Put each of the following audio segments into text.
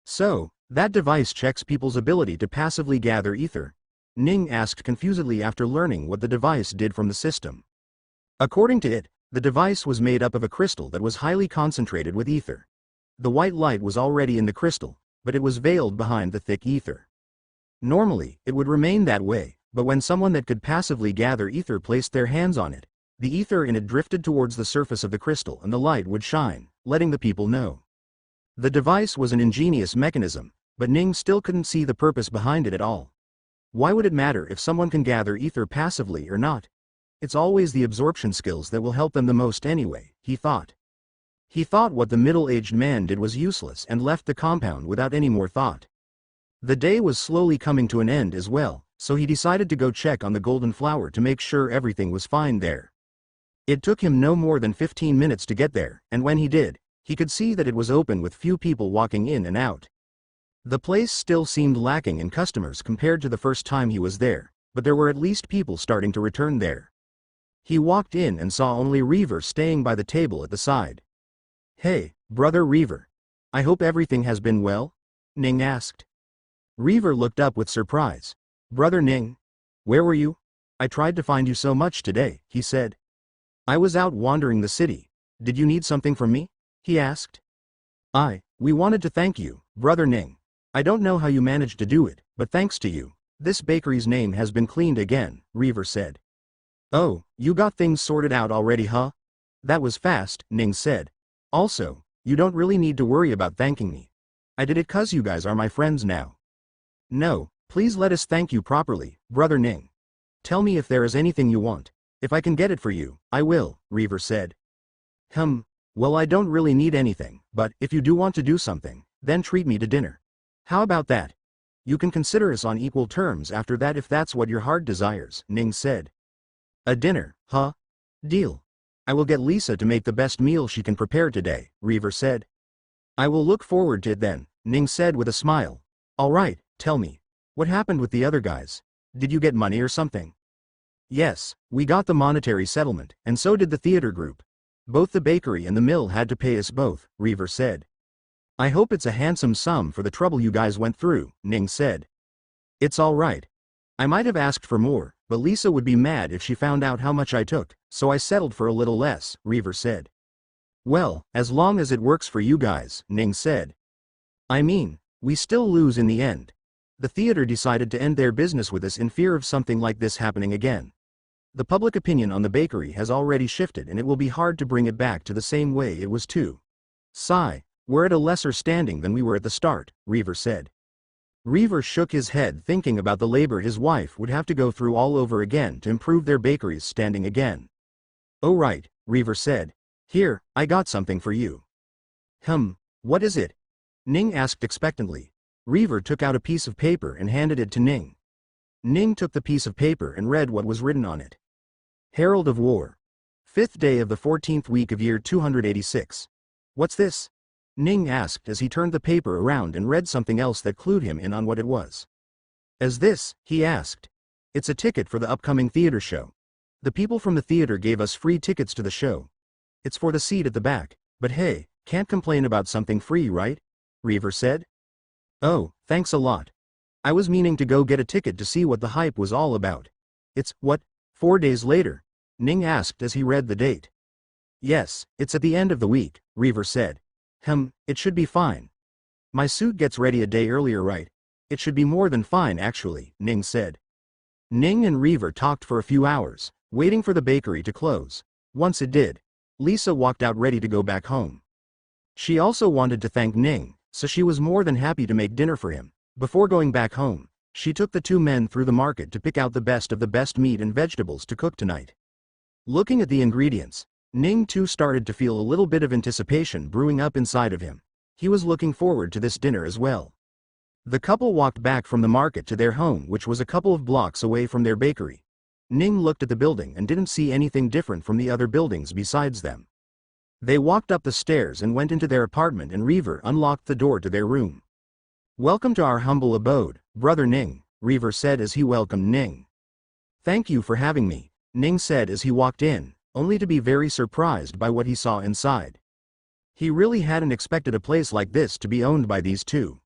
So, that device checks people's ability to passively gather ether? Ning asked confusedly after learning what the device did from the system. According to it, the device was made up of a crystal that was highly concentrated with ether. The white light was already in the crystal, but it was veiled behind the thick ether. Normally, it would remain that way, but when someone that could passively gather ether placed their hands on it, the ether in it drifted towards the surface of the crystal and the light would shine, letting the people know. The device was an ingenious mechanism, but Ning still couldn't see the purpose behind it at all. Why would it matter if someone can gather ether passively or not? It's always the absorption skills that will help them the most anyway, he thought. He thought what the middle-aged man did was useless and left the compound without any more thought. The day was slowly coming to an end as well, so he decided to go check on the golden flower to make sure everything was fine there. It took him no more than 15 minutes to get there, and when he did, he could see that it was open with few people walking in and out. The place still seemed lacking in customers compared to the first time he was there, but there were at least people starting to return there. He walked in and saw only Reaver staying by the table at the side. "Hey, brother Reaver. I hope everything has been well?" Ning asked. Reaver looked up with surprise. "Brother Ning? Where were you? I tried to find you so much today," he said. "I was out wandering the city. Did you need something from me?" he asked. We wanted to thank you, brother Ning. I don't know how you managed to do it, but thanks to you, this bakery's name has been cleaned again," Reaver said. "Oh, you got things sorted out already, huh? That was fast," Ning said. "Also, you don't really need to worry about thanking me. I did it 'cause you guys are my friends now." "No, please let us thank you properly, brother Ning. Tell me if there is anything you want. If I can get it for you, I will," Reaver said. Well, I don't really need anything, but if you do want to do something, then treat me to dinner. How about that? You can consider us on equal terms after that if that's what your heart desires," Ning said. "A dinner, huh? Deal. I will get Lisa to make the best meal she can prepare today," Reaver said. "I will look forward to it then," Ning said with a smile. "Alright, tell me, what happened with the other guys? Did you get money or something?" "Yes, we got the monetary settlement, and so did the theater group. Both the bakery and the mill had to pay us both," Reaver said. "I hope it's a handsome sum for the trouble you guys went through," Ning said. "It's alright. I might have asked for more, but Lisa would be mad if she found out how much I took, so I settled for a little less," Reaver said. "Well, as long as it works for you guys," Ning said. "I mean, we still lose in the end. The theater decided to end their business with us in fear of something like this happening again. The public opinion on the bakery has already shifted and it will be hard to bring it back to the same way it was too. We're at a lesser standing than we were at the start," Reaver said. Reaver shook his head thinking about the labor his wife would have to go through all over again to improve their bakery's standing again. "Oh right," Reaver said. "Here, I got something for you." What is it?" Ning asked expectantly. Reaver took out a piece of paper and handed it to Ning. Ning took the piece of paper and read what was written on it. "Herald of War. 5th day of the 14th week of year 286. What's this?" Ning asked as he turned the paper around and read something else that clued him in on what it was. "As this?" he asked. "It's a ticket for the upcoming theater show. The people from the theater gave us free tickets to the show. It's for the seat at the back, but hey, can't complain about something free, right?" Reaver said. "Oh, thanks a lot. I was meaning to go get a ticket to see what the hype was all about. It's, 4 days later?" Ning asked as he read the date. "Yes, it's at the end of the week," Reaver said. It should be fine. My suit gets ready a day earlier, right? It should be more than fine actually," Ning said. Ning and Reaver talked for a few hours, waiting for the bakery to close. Once it did, Lisa walked out ready to go back home. She also wanted to thank Ning, so she was more than happy to make dinner for him. Before going back home, she took the two men through the market to pick out the best of the best meat and vegetables to cook tonight. Looking at the ingredients, Ning too started to feel a little bit of anticipation brewing up inside of him. He was looking forward to this dinner as well. The couple walked back from the market to their home, which was a couple of blocks away from their bakery. Ning looked at the building and didn't see anything different from the other buildings besides them. They walked up the stairs and went into their apartment, and Reaver unlocked the door to their room. "Welcome to our humble abode, brother Ning," Reaver said as he welcomed Ning. "Thank you for having me," Ning said as he walked in, only to be very surprised by what he saw inside. He really hadn't expected a place like this to be owned by these two.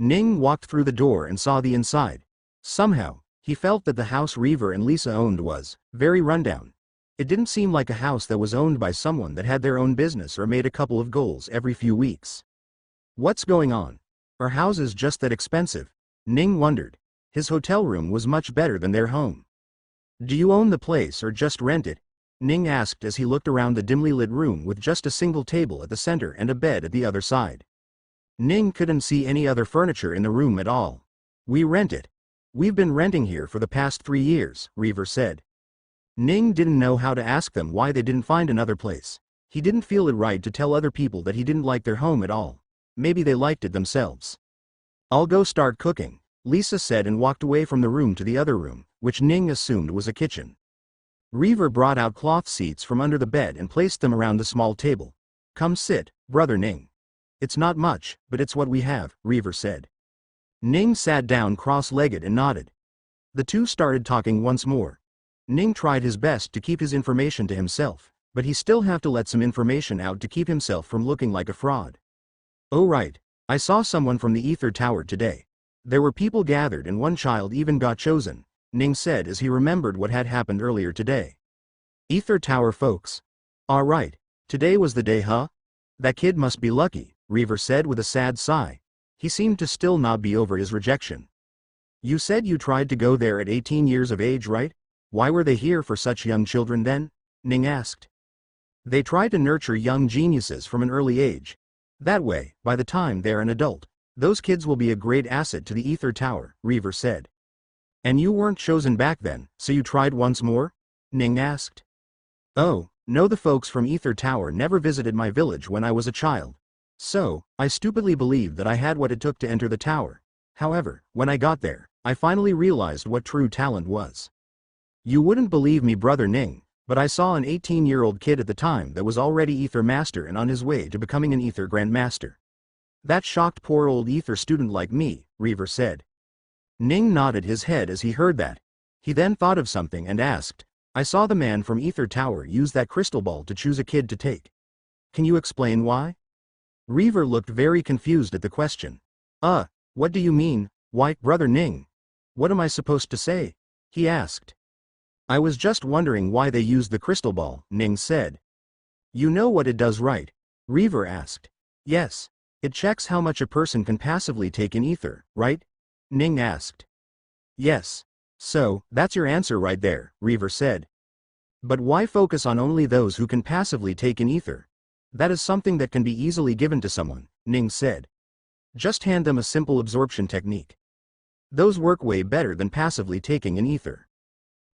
Ning walked through the door and saw the inside. Somehow, he felt that the house Reaver and Lisa owned was very rundown. It didn't seem like a house that was owned by someone that had their own business or made a couple of goals every few weeks. What's going on? Are houses just that expensive? Ning wondered. His hotel room was much better than their home. Do you own the place or just rent it? Ning asked as he looked around the dimly lit room with just a single table at the center and a bed at the other side. Ning couldn't see any other furniture in the room at all. We rent it. We've been renting here for the past 3 years, Reaver said. Ning didn't know how to ask them why they didn't find another place. He didn't feel it right to tell other people that he didn't like their home at all. Maybe they liked it themselves. I'll go start cooking, Lisa said and walked away from the room to the other room, which Ning assumed was a kitchen. Reaver brought out cloth seats from under the bed and placed them around the small table. Come sit, brother Ning. It's not much, but it's what we have, Reaver said. Ning sat down cross-legged and nodded. The two started talking once more. Ning tried his best to keep his information to himself, but he still had to let some information out to keep himself from looking like a fraud. Oh right, I saw someone from the Ether Tower today. There were people gathered and one child even got chosen, Ning said as he remembered what had happened earlier today. Ether Tower folks. All right, today was the day, huh? That kid must be lucky, Reaver said with a sad sigh. He seemed to still not be over his rejection. You said you tried to go there at 18 years of age, right? Why were they here for such young children then? Ning asked. They try to nurture young geniuses from an early age. That way, by the time they're an adult, those kids will be a great asset to the Ether Tower, Reaver said. And you weren't chosen back then, so you tried once more? Ning asked. Oh, no, the folks from Ether Tower never visited my village when I was a child. So, I stupidly believed that I had what it took to enter the tower. However, when I got there, I finally realized what true talent was. You wouldn't believe me, brother Ning, but I saw an 18-year-old kid at the time that was already Ether Master and on his way to becoming an Ether Grandmaster. That shocked poor old Ether student like me, Reaver said. Ning nodded his head as he heard that. He then thought of something and asked, I saw the man from Ether Tower use that crystal ball to choose a kid to take. Can you explain why? Reaver looked very confused at the question. What do you mean, why, brother Ning? What am I supposed to say? He asked. I was just wondering why they used the crystal ball, Ning said. You know what it does, right? Reaver asked. Yes. It checks how much a person can passively take in ether, right? Ning asked. Yes. So, that's your answer right there, Reaver said. But why focus on only those who can passively take in ether? That is something that can be easily given to someone, Ning said. Just hand them a simple absorption technique. Those work way better than passively taking in ether.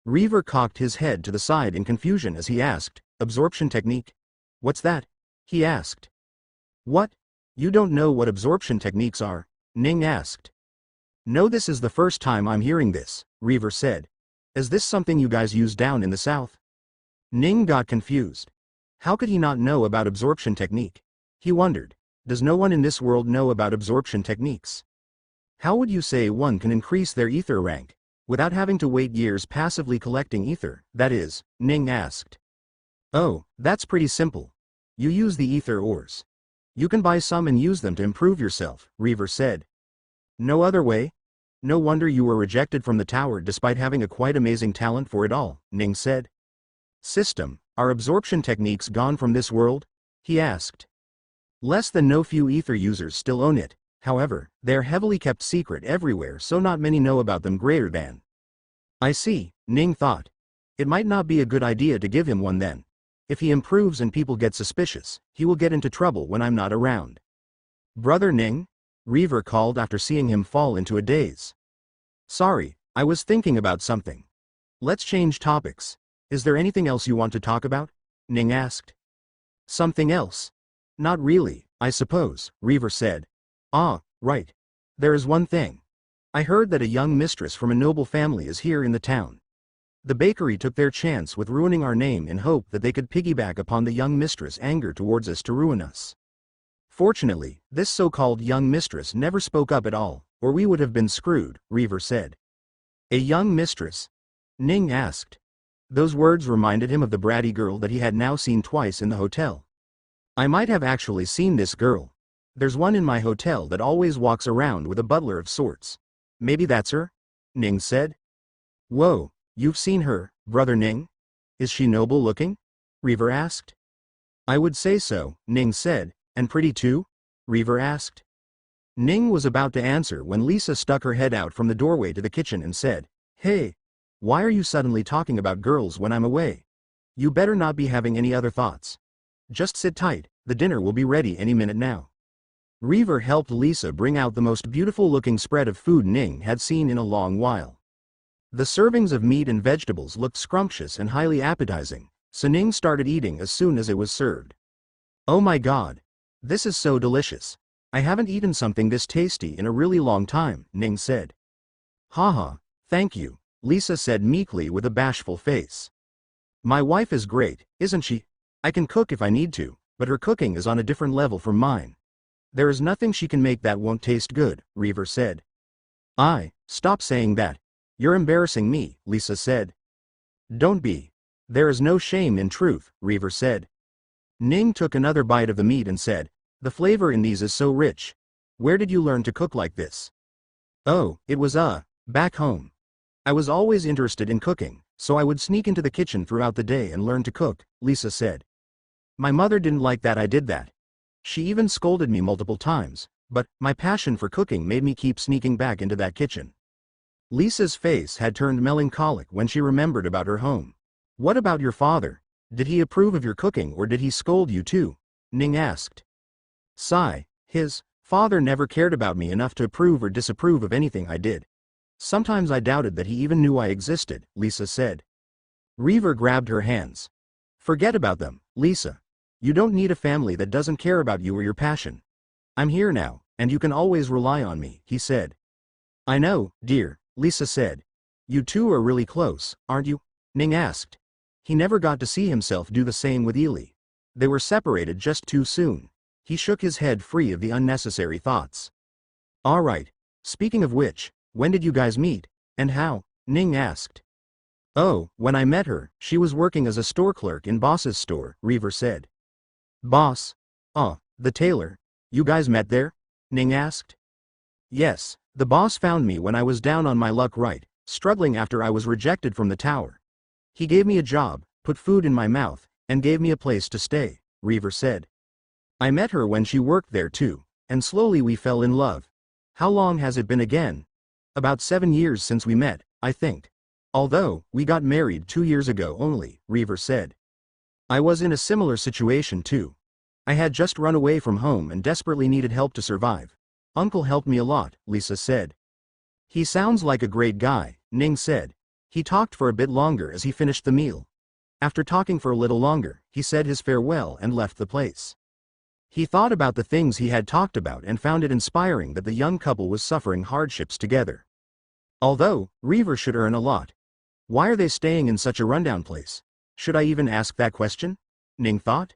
Reaver cocked his head to the side in confusion as he asked, absorption technique? What's that? He asked. What? You don't know what absorption techniques are? Ning asked. No, this is the first time I'm hearing this, Reaver said. Is this something you guys use down in the south? Ning got confused. How could he not know about absorption technique? He wondered. Does no one in this world know about absorption techniques? How would you say one can increase their ether rank without having to wait years passively collecting ether, that is? Ning asked. Oh, that's pretty simple. You use the ether ores. You can buy some and use them to improve yourself, Reaver said. No other way? No wonder you were rejected from the tower despite having a quite amazing talent for it all, Ning said. System, are absorption techniques gone from this world? He asked. Less than no few ether users still own it, however, they are heavily kept secret everywhere so not many know about them greater than. I see, Ning thought. It might not be a good idea to give him one then. If he improves and people get suspicious, he will get into trouble when I'm not around. Brother Ning? Reaver called after seeing him fall into a daze. Sorry, I was thinking about something. Let's change topics. Is there anything else you want to talk about? Ning asked. Something else? Not really, I suppose, Reaver said. Ah, right. There is one thing. I heard that a young mistress from a noble family is here in the town. The bakery took their chance with ruining our name in hope that they could piggyback upon the young mistress' anger towards us to ruin us. Fortunately, this so-called young mistress never spoke up at all, or we would have been screwed, Reaver said. A young mistress? Ning asked. Those words reminded him of the bratty girl that he had now seen twice in the hotel. I might have actually seen this girl. There's one in my hotel that always walks around with a butler of sorts. Maybe that's her? Ning said. Whoa, you've seen her, brother Ning? Is she noble looking? Reaver asked. I would say so, Ning said. And pretty too? Reaver asked. Ning was about to answer when Lisa stuck her head out from the doorway to the kitchen and said, Hey, why are you suddenly talking about girls when I'm away? You better not be having any other thoughts. Just sit tight, the dinner will be ready any minute now. Reaver helped Lisa bring out the most beautiful-looking spread of food Ning had seen in a long while. The servings of meat and vegetables looked scrumptious and highly appetizing, so Ning started eating as soon as it was served. Oh my god! This is so delicious. I haven't eaten something this tasty in a really long time, Ning said. Haha, thank you, Lisa said meekly with a bashful face. My wife is great, isn't she? I can cook if I need to, but her cooking is on a different level from mine. There is nothing she can make that won't taste good, Reaver said. Stop saying that. You're embarrassing me, Lisa said. Don't be. There is no shame in truth, Reaver said. Ning took another bite of the meat and said, The flavor in these is so rich. Where did you learn to cook like this? Oh, it was back home. I was always interested in cooking, so I would sneak into the kitchen throughout the day and learn to cook, Lisa said. My mother didn't like that I did that. She even scolded me multiple times, but my passion for cooking made me keep sneaking back into that kitchen. Lisa's face had turned melancholic when she remembered about her home. What about your father? Did he approve of your cooking or did he scold you too? Ning asked. Sigh, his father never cared about me enough to approve or disapprove of anything I did. Sometimes I doubted that he even knew I existed, Lisa said. Reaver grabbed her hands. Forget about them, Lisa. You don't need a family that doesn't care about you or your passion. I'm here now, and you can always rely on me, he said. I know, dear, Lisa said. You two are really close, aren't you? Ning asked. He never got to see himself do the same with Ely. They were separated just too soon. He shook his head free of the unnecessary thoughts. Alright, speaking of which, when did you guys meet, and how? Ning asked. Oh, when I met her, she was working as a store clerk in Boss's store, Reaver said. Boss? The tailor. You guys met there? Ning asked. Yes, the boss found me when I was down on my luck right, struggling after I was rejected from the tower. He gave me a job, put food in my mouth, and gave me a place to stay, Reaver said. I met her when she worked there too, and slowly we fell in love. How long has it been again? About 7 years since we met, I think. Although, we got married 2 years ago only, Reaver said. I was in a similar situation too. I had just run away from home and desperately needed help to survive. Uncle helped me a lot, Lisa said. He sounds like a great guy, Ning said. He talked for a bit longer as he finished the meal. After talking for a little longer, he said his farewell and left the place. He thought about the things he had talked about and found it inspiring that the young couple was suffering hardships together. Although, Reaver should earn a lot. Why are they staying in such a rundown place? Should I even ask that question? Ning thought.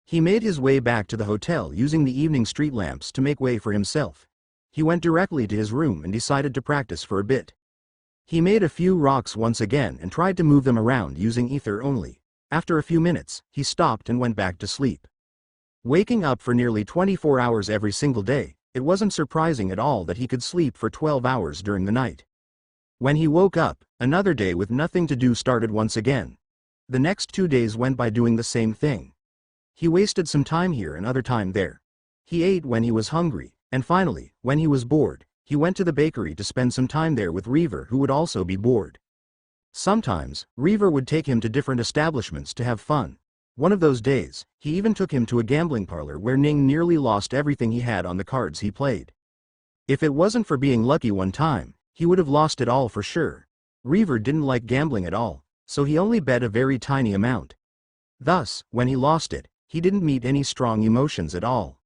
He made his way back to the hotel using the evening street lamps to make way for himself. He went directly to his room and decided to practice for a bit. He made a few rocks once again and tried to move them around using ether only. After a few minutes, he stopped and went back to sleep. Waking up for nearly 24 hours every single day, it wasn't surprising at all that he could sleep for 12 hours during the night. When he woke up, another day with nothing to do started once again. The next 2 days went by doing the same thing. He wasted some time here and other time there. He ate when he was hungry, and finally, when he was bored, he went to the bakery to spend some time there with Reaver, who would also be bored. Sometimes, Reaver would take him to different establishments to have fun. One of those days, he even took him to a gambling parlor where Ning nearly lost everything he had on the cards he played. If it wasn't for being lucky one time, he would have lost it all for sure. Reaver didn't like gambling at all, so he only bet a very tiny amount. Thus, when he lost it, he didn't meet any strong emotions at all.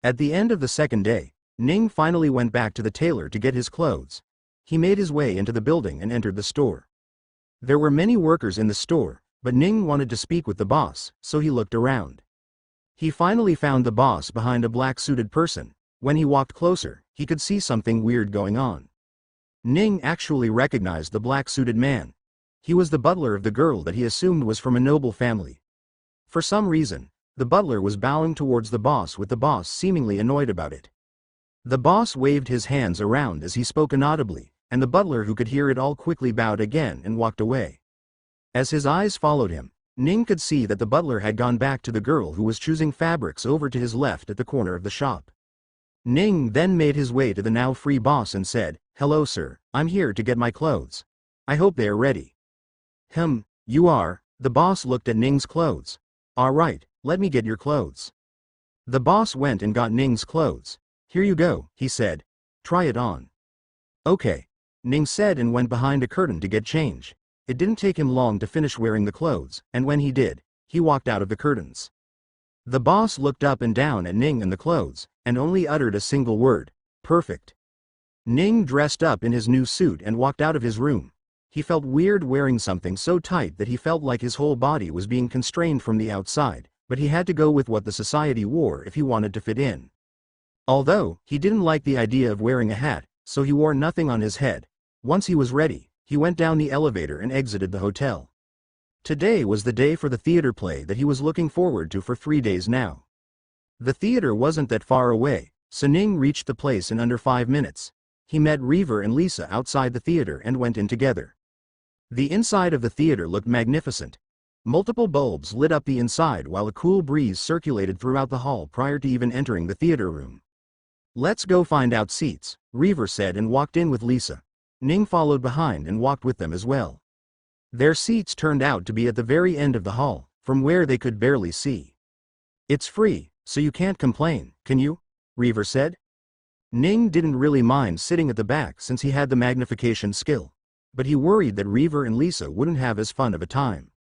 At the end of the second day, Ning finally went back to the tailor to get his clothes. He made his way into the building and entered the store. There were many workers in the store, but Ning wanted to speak with the boss, so he looked around. He finally found the boss behind a black-suited person. When he walked closer, he could see something weird going on. Ning actually recognized the black-suited man. He was the butler of the girl that he assumed was from a noble family. For some reason, The butler was bowing towards the boss with the boss seemingly annoyed about it. The boss waved his hands around as he spoke inaudibly, and the butler who could hear it all quickly bowed again and walked away. As his eyes followed him, Ning could see that the butler had gone back to the girl who was choosing fabrics over to his left at the corner of the shop. Ning then made his way to the now free boss and said, "Hello sir, I'm here to get my clothes. I hope they are ready." You are?" The boss looked at Ning's clothes. "Alright, let me get your clothes." The boss went and got Ning's clothes. "Here you go," he said. "Try it on." "Okay," Ning said and went behind a curtain to get change. It didn't take him long to finish wearing the clothes, and when he did, he walked out of the curtains. The boss looked up and down at Ning and the clothes, and only uttered a single word: "Perfect." Ning dressed up in his new suit and walked out of his room. He felt weird wearing something so tight that he felt like his whole body was being constrained from the outside, but he had to go with what the society wore if he wanted to fit in. Although, he didn't like the idea of wearing a hat, so he wore nothing on his head. Once he was ready, he went down the elevator and exited the hotel. Today was the day for the theater play that he was looking forward to for 3 days now. The theater wasn't that far away, so Ning reached the place in under 5 minutes. He met Reaver and Lisa outside the theater and went in together. The inside of the theater looked magnificent. Multiple bulbs lit up the inside while a cool breeze circulated throughout the hall prior to even entering the theater room. "Let's go find out seats," Reaver said and walked in with Lisa. Ning followed behind and walked with them as well. Their seats turned out to be at the very end of the hall, from where they could barely see. "It's free, so you can't complain, can you?" Reaver said. Ning didn't really mind sitting at the back since he had the magnification skill, but he worried that Reaver and Lisa wouldn't have as fun of a time.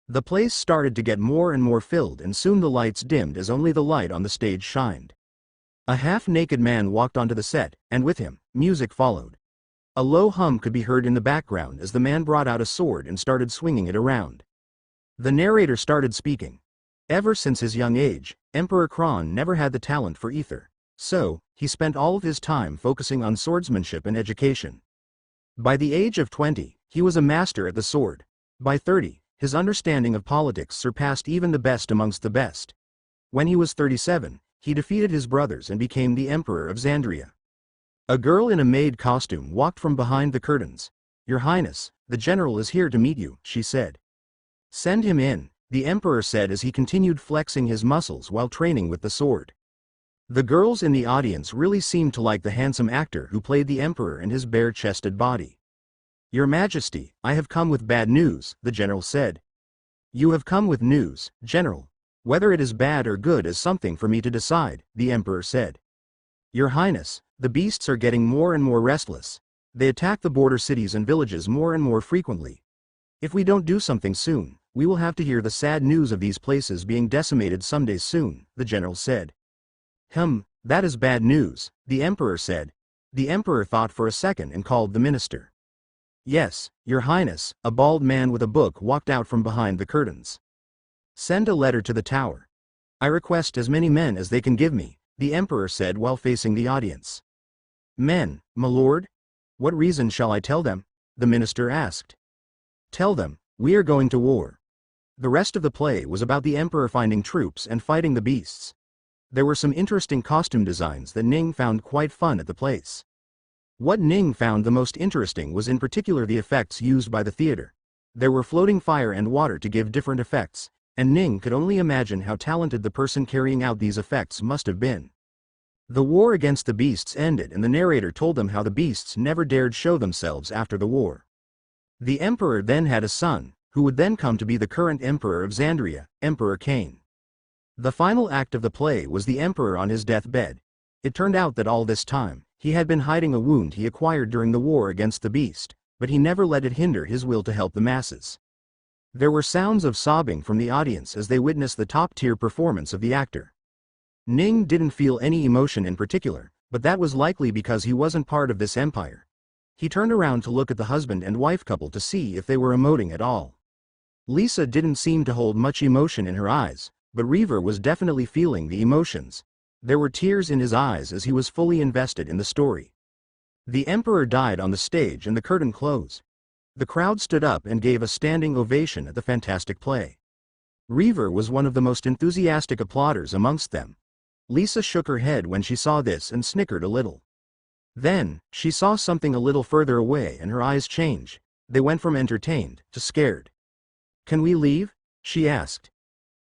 The place started to get more and more filled and soon the lights dimmed as only the light on the stage shined. A half-naked man walked onto the set, and with him, music followed. A low hum could be heard in the background as the man brought out a sword and started swinging it around. The narrator started speaking. Ever since his young age, Emperor Kron never had the talent for ether, so he spent all of his time focusing on swordsmanship and education. By the age of 20, he was a master at the sword. By 30, his understanding of politics surpassed even the best amongst the best. When he was 37, he defeated his brothers and became the Emperor of Xandria. A girl in a maid costume walked from behind the curtains. "Your Highness, the general is here to meet you," she said. "Send him in," the Emperor said as he continued flexing his muscles while training with the sword. The girls in the audience really seemed to like the handsome actor who played the Emperor and his bare-chested body. "Your Majesty, I have come with bad news," the general said. "You have come with news, General. Whether it is bad or good is something for me to decide," the Emperor said. "Your Highness, the beasts are getting more and more restless. They attack the border cities and villages more and more frequently. If we don't do something soon, we will have to hear the sad news of these places being decimated someday soon," the general said. That is bad news," the Emperor said. The Emperor thought for a second and called the minister. "Yes, Your Highness," a bald man with a book walked out from behind the curtains. "Send a letter to the tower. I request as many men as they can give me," the Emperor said while facing the audience. "Men, my lord? What reason shall I tell them?" the minister asked. "Tell them, we are going to war." The rest of the play was about the Emperor finding troops and fighting the beasts. There were some interesting costume designs that Ning found quite fun at the place. What Ning found the most interesting was in particular the effects used by the theater. There were floating fire and water to give different effects, and Ning could only imagine how talented the person carrying out these effects must have been. The war against the beasts ended and the narrator told them how the beasts never dared show themselves after the war. The Emperor then had a son, who would then come to be the current Emperor of Xandria, Emperor Cain. The final act of the play was the Emperor on his deathbed. It turned out that all this time, he had been hiding a wound he acquired during the war against the beast, but he never let it hinder his will to help the masses. There were sounds of sobbing from the audience as they witnessed the top-tier performance of the actor. Ning didn't feel any emotion in particular, but that was likely because he wasn't part of this empire. He turned around to look at the husband and wife couple to see if they were emoting at all. Lisa didn't seem to hold much emotion in her eyes, but Reaver was definitely feeling the emotions. There were tears in his eyes as he was fully invested in the story. The Emperor died on the stage and the curtain closed. The crowd stood up and gave a standing ovation at the fantastic play. Reaver was one of the most enthusiastic applauders amongst them. Lisa shook her head when she saw this and snickered a little. Then, she saw something a little further away and her eyes changed. They went from entertained to scared. "Can we leave?" she asked.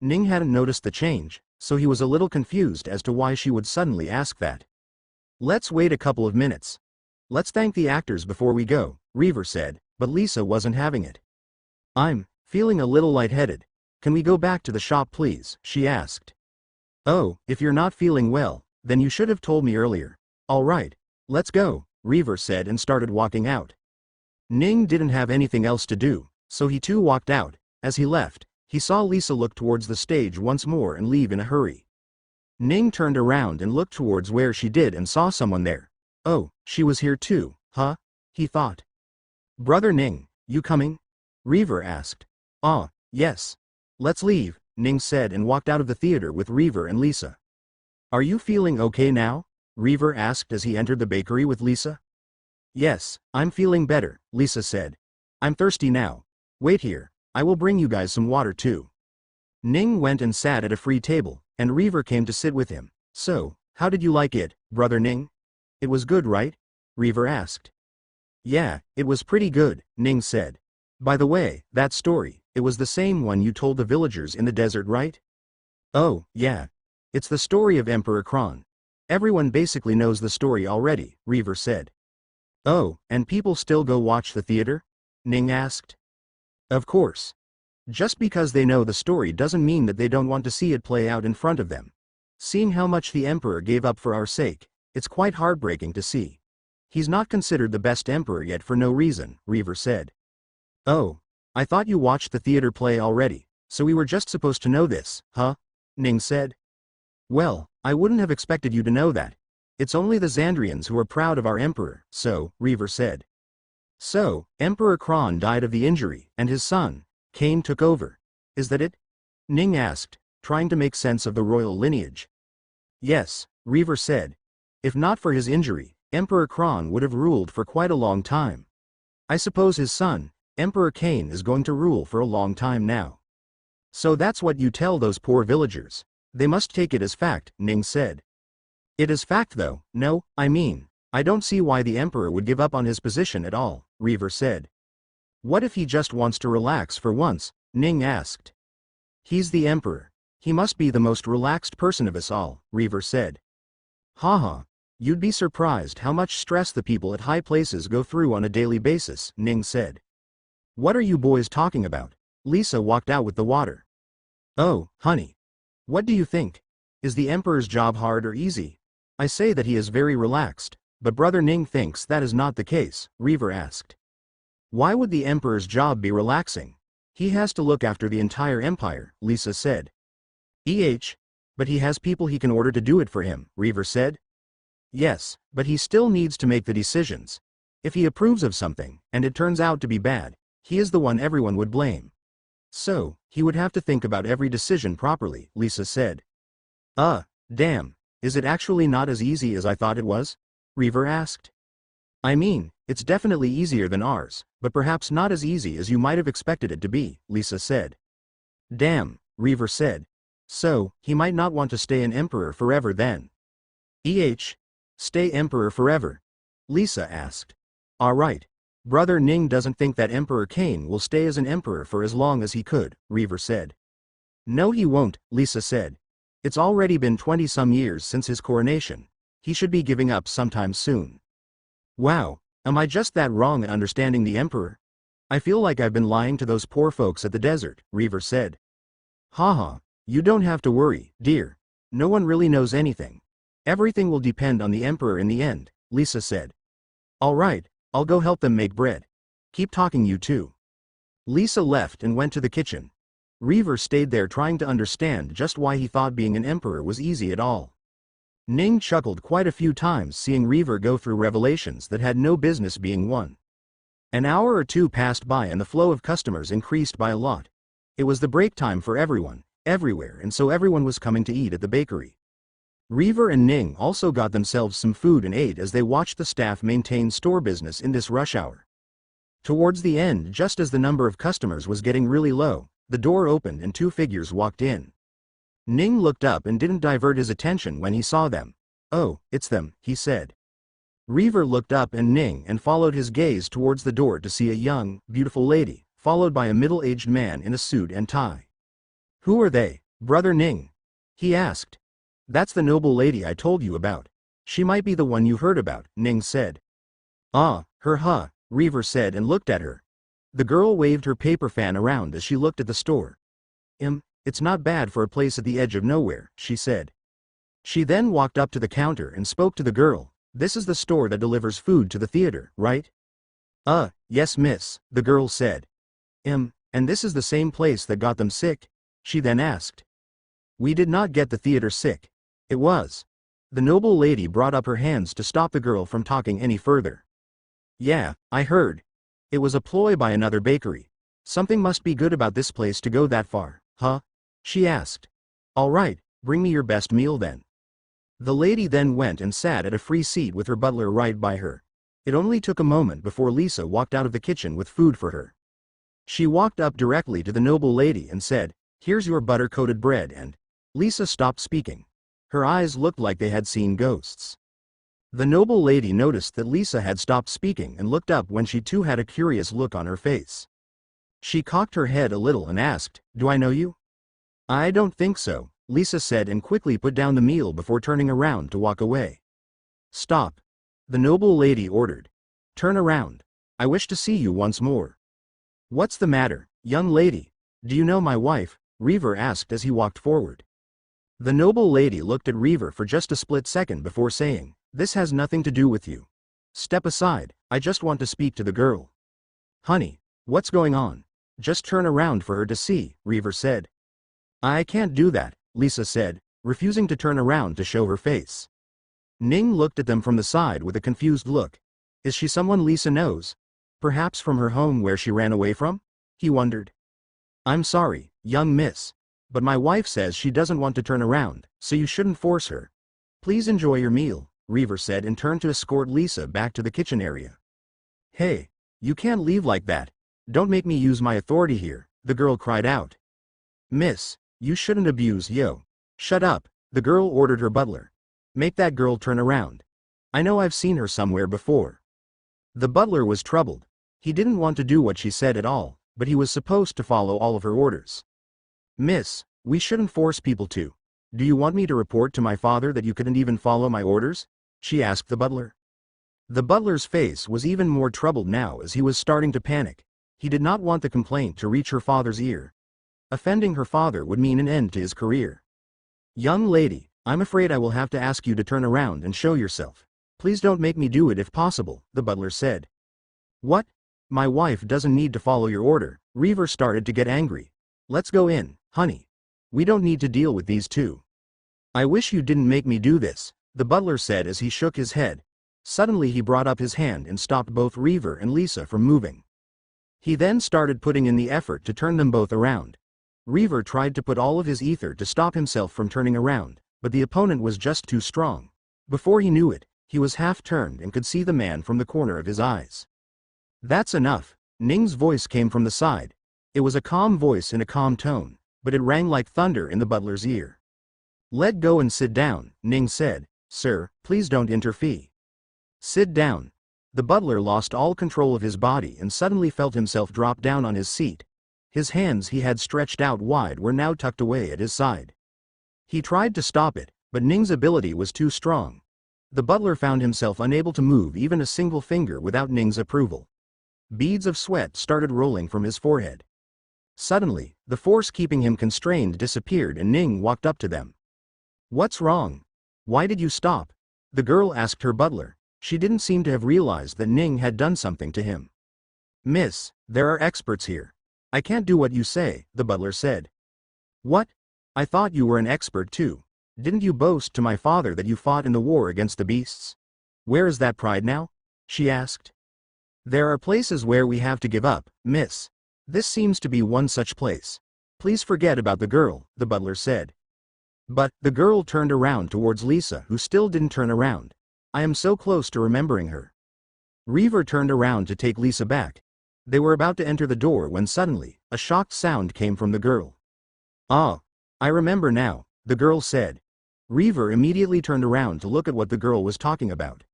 Ning hadn't noticed the change, so he was a little confused as to why she would suddenly ask that. "Let's wait a couple of minutes. Let's thank the actors before we go," Reaver said, but Lisa wasn't having it. "I'm feeling a little lightheaded. Can we go back to the shop please?" she asked. "Oh, if you're not feeling well, then you should have told me earlier." "All right, let's go," Reaver said and started walking out. Ning didn't have anything else to do, so he too walked out. As he left, he saw Lisa look towards the stage once more and leave in a hurry. Ning turned around and looked towards where she did and saw someone there. "Oh, she was here too, huh?" he thought. "Brother Ning, you coming?" Reaver asked. "Ah, yes. Let's leave," Ning said and walked out of the theater with Reaver and Lisa. "Are you feeling okay now?" Reaver asked as he entered the bakery with Lisa. "Yes, I'm feeling better," Lisa said. "I'm thirsty now. Wait here, I will bring you guys some water too." Ning went and sat at a free table, and Reaver came to sit with him. "So, how did you like it, Brother Ning?" "It was good, right?" Reaver asked. "Yeah, it was pretty good," Ning said. "By the way, that story, it was the same one you told the villagers in the desert, right?" "Oh, yeah. It's the story of Emperor Kron. Everyone basically knows the story already," Reaver said. "Oh, and people still go watch the theater?" Ning asked. "Of course. Just because they know the story doesn't mean that they don't want to see it play out in front of them. Seeing how much the Emperor gave up for our sake, it's quite heartbreaking to see. He's not considered the best emperor yet for no reason," Reaver said. "Oh, I thought you watched the theater play already, so we were just supposed to know this, huh?" Ning said. "Well, I wouldn't have expected you to know that. It's only the Xandrians who are proud of our emperor, so," Reaver said. "So, Emperor Kron died of the injury, and his son, Kane, took over. Is that it?" Ning asked, trying to make sense of the royal lineage. "Yes," Reaver said. "If not for his injury, Emperor Kron would have ruled for quite a long time. I suppose his son, Emperor Kane, is going to rule for a long time now." "So that's what you tell those poor villagers. They must take it as fact," Ning said. "It is fact though. No, I mean, I don't see why the Emperor would give up on his position at all," Reaver said. "What if he just wants to relax for once?" Ning asked. "He's the Emperor. He must be the most relaxed person of us all," Reaver said. "Haha. You'd be surprised how much stress the people at high places go through on a daily basis," Ning said. "What are you boys talking about?" Lisa walked out with the water. "Oh, honey. What do you think? Is the Emperor's job hard or easy?" "I say that he is very relaxed, but Brother Ning thinks that is not the case," Reaver asked. "Why would the Emperor's job be relaxing? He has to look after the entire empire," Lisa said. But he has people he can order to do it for him," Reaver said. "Yes, but he still needs to make the decisions. If he approves of something, and it turns out to be bad, he is the one everyone would blame. So, he would have to think about every decision properly," Lisa said. Damn, is it actually not as easy as I thought it was?" Reaver asked. "I mean, it's definitely easier than ours, but perhaps not as easy as you might have expected it to be," Lisa said. "Damn," Reaver said. "So, he might not want to stay an emperor forever then." Stay emperor forever?" Lisa asked. "Alright. Brother Ning doesn't think that Emperor Kane will stay as an emperor for as long as he could," Reaver said. "No he won't," Lisa said. "It's already been 20-some years since his coronation. He should be giving up sometime soon." "Wow, am I just that wrong in understanding the Emperor? I feel like I've been lying to those poor folks at the desert," Reaver said. "Haha, you don't have to worry, dear. No one really knows anything. Everything will depend on the Emperor in the end," Lisa said. "Alright, I'll go help them make bread. Keep talking you two." Lisa left and went to the kitchen. Reaver stayed there trying to understand just why he thought being an emperor was easy at all. Ning chuckled quite a few times seeing Reaver go through revelations that had no business being one. An hour or two passed by and the flow of customers increased by a lot. It was the break time for everyone, everywhere, and so everyone was coming to eat at the bakery. Reaver and Ning also got themselves some food and ate as they watched the staff maintain store business in this rush hour. Towards the end, just as the number of customers was getting really low, The door opened and two figures walked in. Ning looked up and didn't divert his attention when he saw them. "Oh, it's them," he said. Reaver looked up and Ning and followed his gaze towards the door to see a young, beautiful lady, followed by a middle-aged man in a suit and tie. "Who are they, Brother Ning?" he asked. "That's the noble lady I told you about. She might be the one you heard about," Ning said. "Ah, her, Reaver said and looked at her. The girl waved her paper fan around as she looked at the store. It's not bad for a place at the edge of nowhere," she said. She then walked up to the counter and spoke to the girl. "This is the store that delivers food to the theater, right?" Yes miss," the girl said. And this is the same place that got them sick?" she then asked. "We did not get the theater sick. It was." The noble lady brought up her hands to stop the girl from talking any further. "Yeah, I heard. It was a ploy by another bakery. Something must be good about this place to go that far, huh?" she asked. "All right, bring me your best meal then." The lady then went and sat at a free seat with her butler right by her. It only took a moment before Lisa walked out of the kitchen with food for her. She walked up directly to the noble lady and said, "Here's your butter-coated bread," and Lisa stopped speaking. Her eyes looked like they had seen ghosts. The noble lady noticed that Lisa had stopped speaking and looked up when she too had a curious look on her face. She cocked her head a little and asked, "Do I know you?" "I don't think so," Lisa said and quickly put down the meal before turning around to walk away. "Stop," the noble lady ordered. "Turn around. I wish to see you once more." "What's the matter, young lady? Do you know my wife?" Reaver asked as he walked forward. The noble lady looked at Reaver for just a split second before saying, "This has nothing to do with you. Step aside, I just want to speak to the girl." "Honey, what's going on? Just turn around for her to see," Reaver said. "I can't do that," Lisa said, refusing to turn around to show her face. Ning looked at them from the side with a confused look. Is she someone Lisa knows? Perhaps from her home where she ran away from? He wondered. "I'm sorry, young miss. But my wife says she doesn't want to turn around, so you shouldn't force her. Please enjoy your meal," Reaver said and turned to escort Lisa back to the kitchen area. "Hey, you can't leave like that. Don't make me use my authority here," the girl cried out. "Miss, you shouldn't abuse yo." "Shut up," the girl ordered her butler. "Make that girl turn around. I know I've seen her somewhere before." The butler was troubled. He didn't want to do what she said at all, but he was supposed to follow all of her orders. "Miss, we shouldn't force people to. Do you want me to report to my father that you couldn't even follow my orders?" she asked the butler. The butler's face was even more troubled now as he was starting to panic. He did not want the complaint to reach her father's ear. Offending her father would mean an end to his career. "Young lady, I'm afraid I will have to ask you to turn around and show yourself. Please don't make me do it if possible," the butler said. "What? My wife doesn't need to follow your order." Reaver started to get angry. "Let's go in, honey. We don't need to deal with these two." "I wish you didn't make me do this," the butler said as he shook his head. Suddenly he brought up his hand and stopped both Reaver and Lisa from moving. He then started putting in the effort to turn them both around. Reaver tried to put all of his ether to stop himself from turning around, but the opponent was just too strong. Before he knew it, he was half turned and could see the man from the corner of his eyes. "That's enough," Ning's voice came from the side. It was a calm voice in a calm tone, but it rang like thunder in the butler's ear. "Let go and sit down," Ning said. "Sir, please don't interfere." "Sit down." The butler lost all control of his body and suddenly felt himself drop down on his seat. His hands he had stretched out wide were now tucked away at his side. He tried to stop it, but Ning's ability was too strong. The butler found himself unable to move even a single finger without Ning's approval. Beads of sweat started rolling from his forehead. Suddenly, the force keeping him constrained disappeared and Ning walked up to them. "What's wrong? Why did you stop?" the girl asked her butler. She didn't seem to have realized that Ning had done something to him. "Miss, there are experts here. I can't do what you say," the butler said. "What? I thought you were an expert too. Didn't you boast to my father that you fought in the war against the beasts? Where is that pride now?" she asked. "There are places where we have to give up, miss. This seems to be one such place. Please forget about the girl," the butler said. But the girl turned around towards Lisa, who still didn't turn around. "I am so close to remembering her." Reaver turned around to take Lisa back. They were about to enter the door when suddenly, a shocked sound came from the girl. "Ah, I remember now," the girl said. Reaver immediately turned around to look at what the girl was talking about.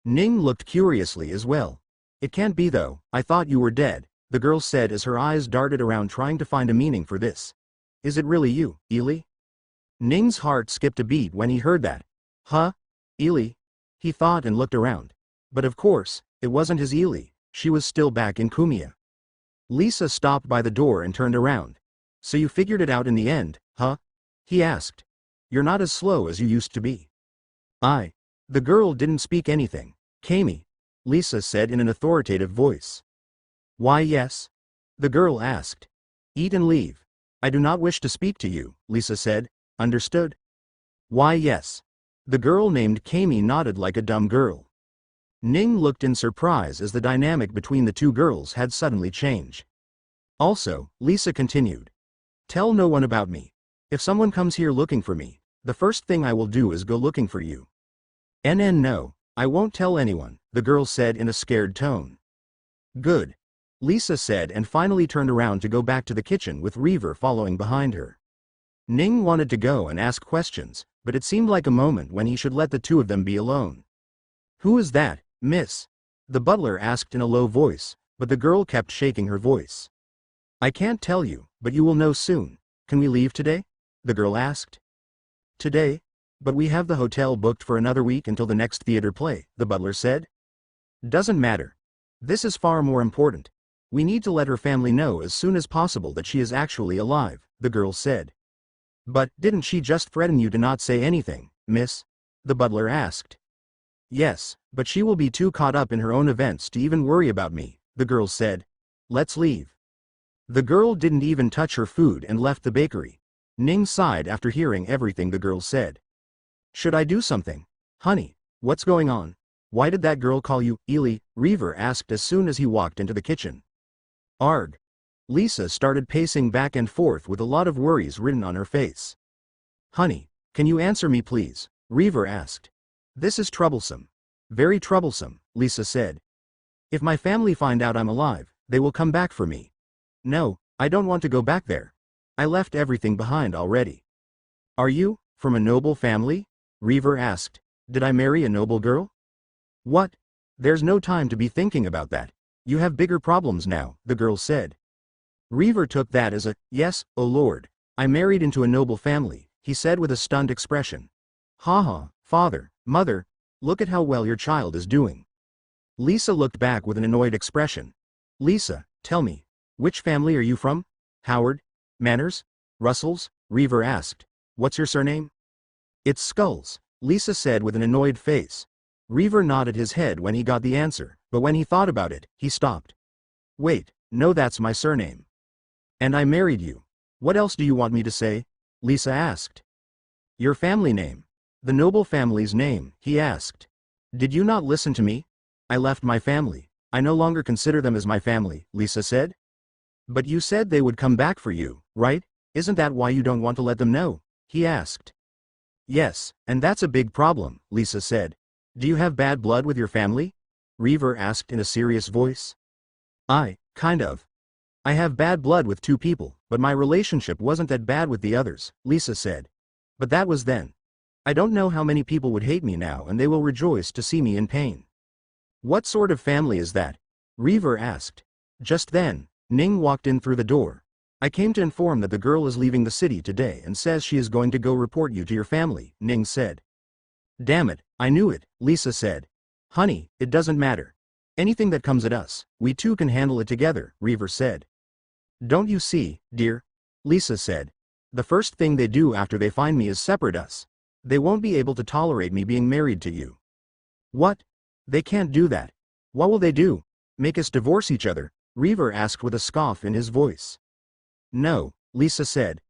Ning looked curiously as well. "It can't be though, I thought you were dead," the girl said as her eyes darted around trying to find a meaning for this. "Is it really you, Ely?" Ning's heart skipped a beat when he heard that. "Huh? Ely?" He thought and looked around. But of course, it wasn't his Ely, she was still back in Kumiya. Lisa stopped by the door and turned around. "So you figured it out in the end, huh?" he asked. "You're not as slow as you used to be." The girl didn't speak anything. "Kami," Lisa said in an authoritative voice. "Why yes?" the girl asked. "Eat and leave. I do not wish to speak to you," Lisa said. "Understood?" "Why yes." The girl named Kami nodded like a dumb girl. Ning looked in surprise as the dynamic between the two girls had suddenly changed. "Also," Lisa continued, "tell no one about me. If someone comes here looking for me, the first thing I will do is go looking for you." No, I won't tell anyone," the girl said in a scared tone. "Good," Lisa said and finally turned around to go back to the kitchen with Reaver following behind her. Ning wanted to go and ask questions, but it seemed like a moment when he should let the two of them be alone. "Who is that, miss?" the butler asked in a low voice, but the girl kept shaking her voice. "I can't tell you, but you will know soon. Can we leave today?" the girl asked. "Today? But we have the hotel booked for another week until the next theater play," the butler said. "Doesn't matter. This is far more important. We need to let her family know as soon as possible that she is actually alive," the girl said. "But didn't she just threaten you to not say anything, miss?" the butler asked. "Yes, but she will be too caught up in her own events to even worry about me," the girl said. "Let's leave." The girl didn't even touch her food and left the bakery. Ning sighed after hearing everything the girl said. "Should I do something? Honey, what's going on? Why did that girl call you Ely?" Reaver asked as soon as he walked into the kitchen. "Arg." Lisa started pacing back and forth with a lot of worries written on her face. "Honey, can you answer me please?" Reaver asked. "This is troublesome. Very troublesome," Lisa said. "If my family find out I'm alive, they will come back for me. No, I don't want to go back there. I left everything behind already." "Are you from a noble family?" Reaver asked. "Did I marry a noble girl?" "What? There's no time to be thinking about that. You have bigger problems now," the girl said. Reaver took that as a, "Yes, oh Lord. I married into a noble family," he said with a stunned expression. "Haha, father, mother, look at how well your child is doing." Lisa looked back with an annoyed expression. "Lisa, tell me, which family are you from? Howard? Manners? Russells?" Reaver asked. "What's your surname?" "It's Skulls," Lisa said with an annoyed face. Reaver nodded his head when he got the answer, but when he thought about it, he stopped. "Wait, no, that's my surname." "And I married you. What else do you want me to say?" Lisa asked. "Your family name. The noble family's name," he asked. "Did you not listen to me? I left my family. I no longer consider them as my family," Lisa said. "But you said they would come back for you, right? Isn't that why you don't want to let them know?" he asked. "Yes, and that's a big problem," Lisa said. "Do you have bad blood with your family?" Reaver asked in a serious voice. Kind of. I have bad blood with two people, but my relationship wasn't that bad with the others," Lisa said. "But that was then. I don't know how many people would hate me now and they will rejoice to see me in pain." "What sort of family is that?" Reaver asked. Just then, Ning walked in through the door. "I came to inform that the girl is leaving the city today and says she is going to go report you to your family," Ning said. "Damn it, I knew it," Lisa said. "Honey, it doesn't matter. Anything that comes at us, we two can handle it together," Reaver said. "Don't you see, dear?" Lisa said. "The first thing they do after they find me is separate us. They won't be able to tolerate me being married to you." "What? They can't do that. What will they do? Make us divorce each other?" Reaver asked with a scoff in his voice. "No," Lisa said.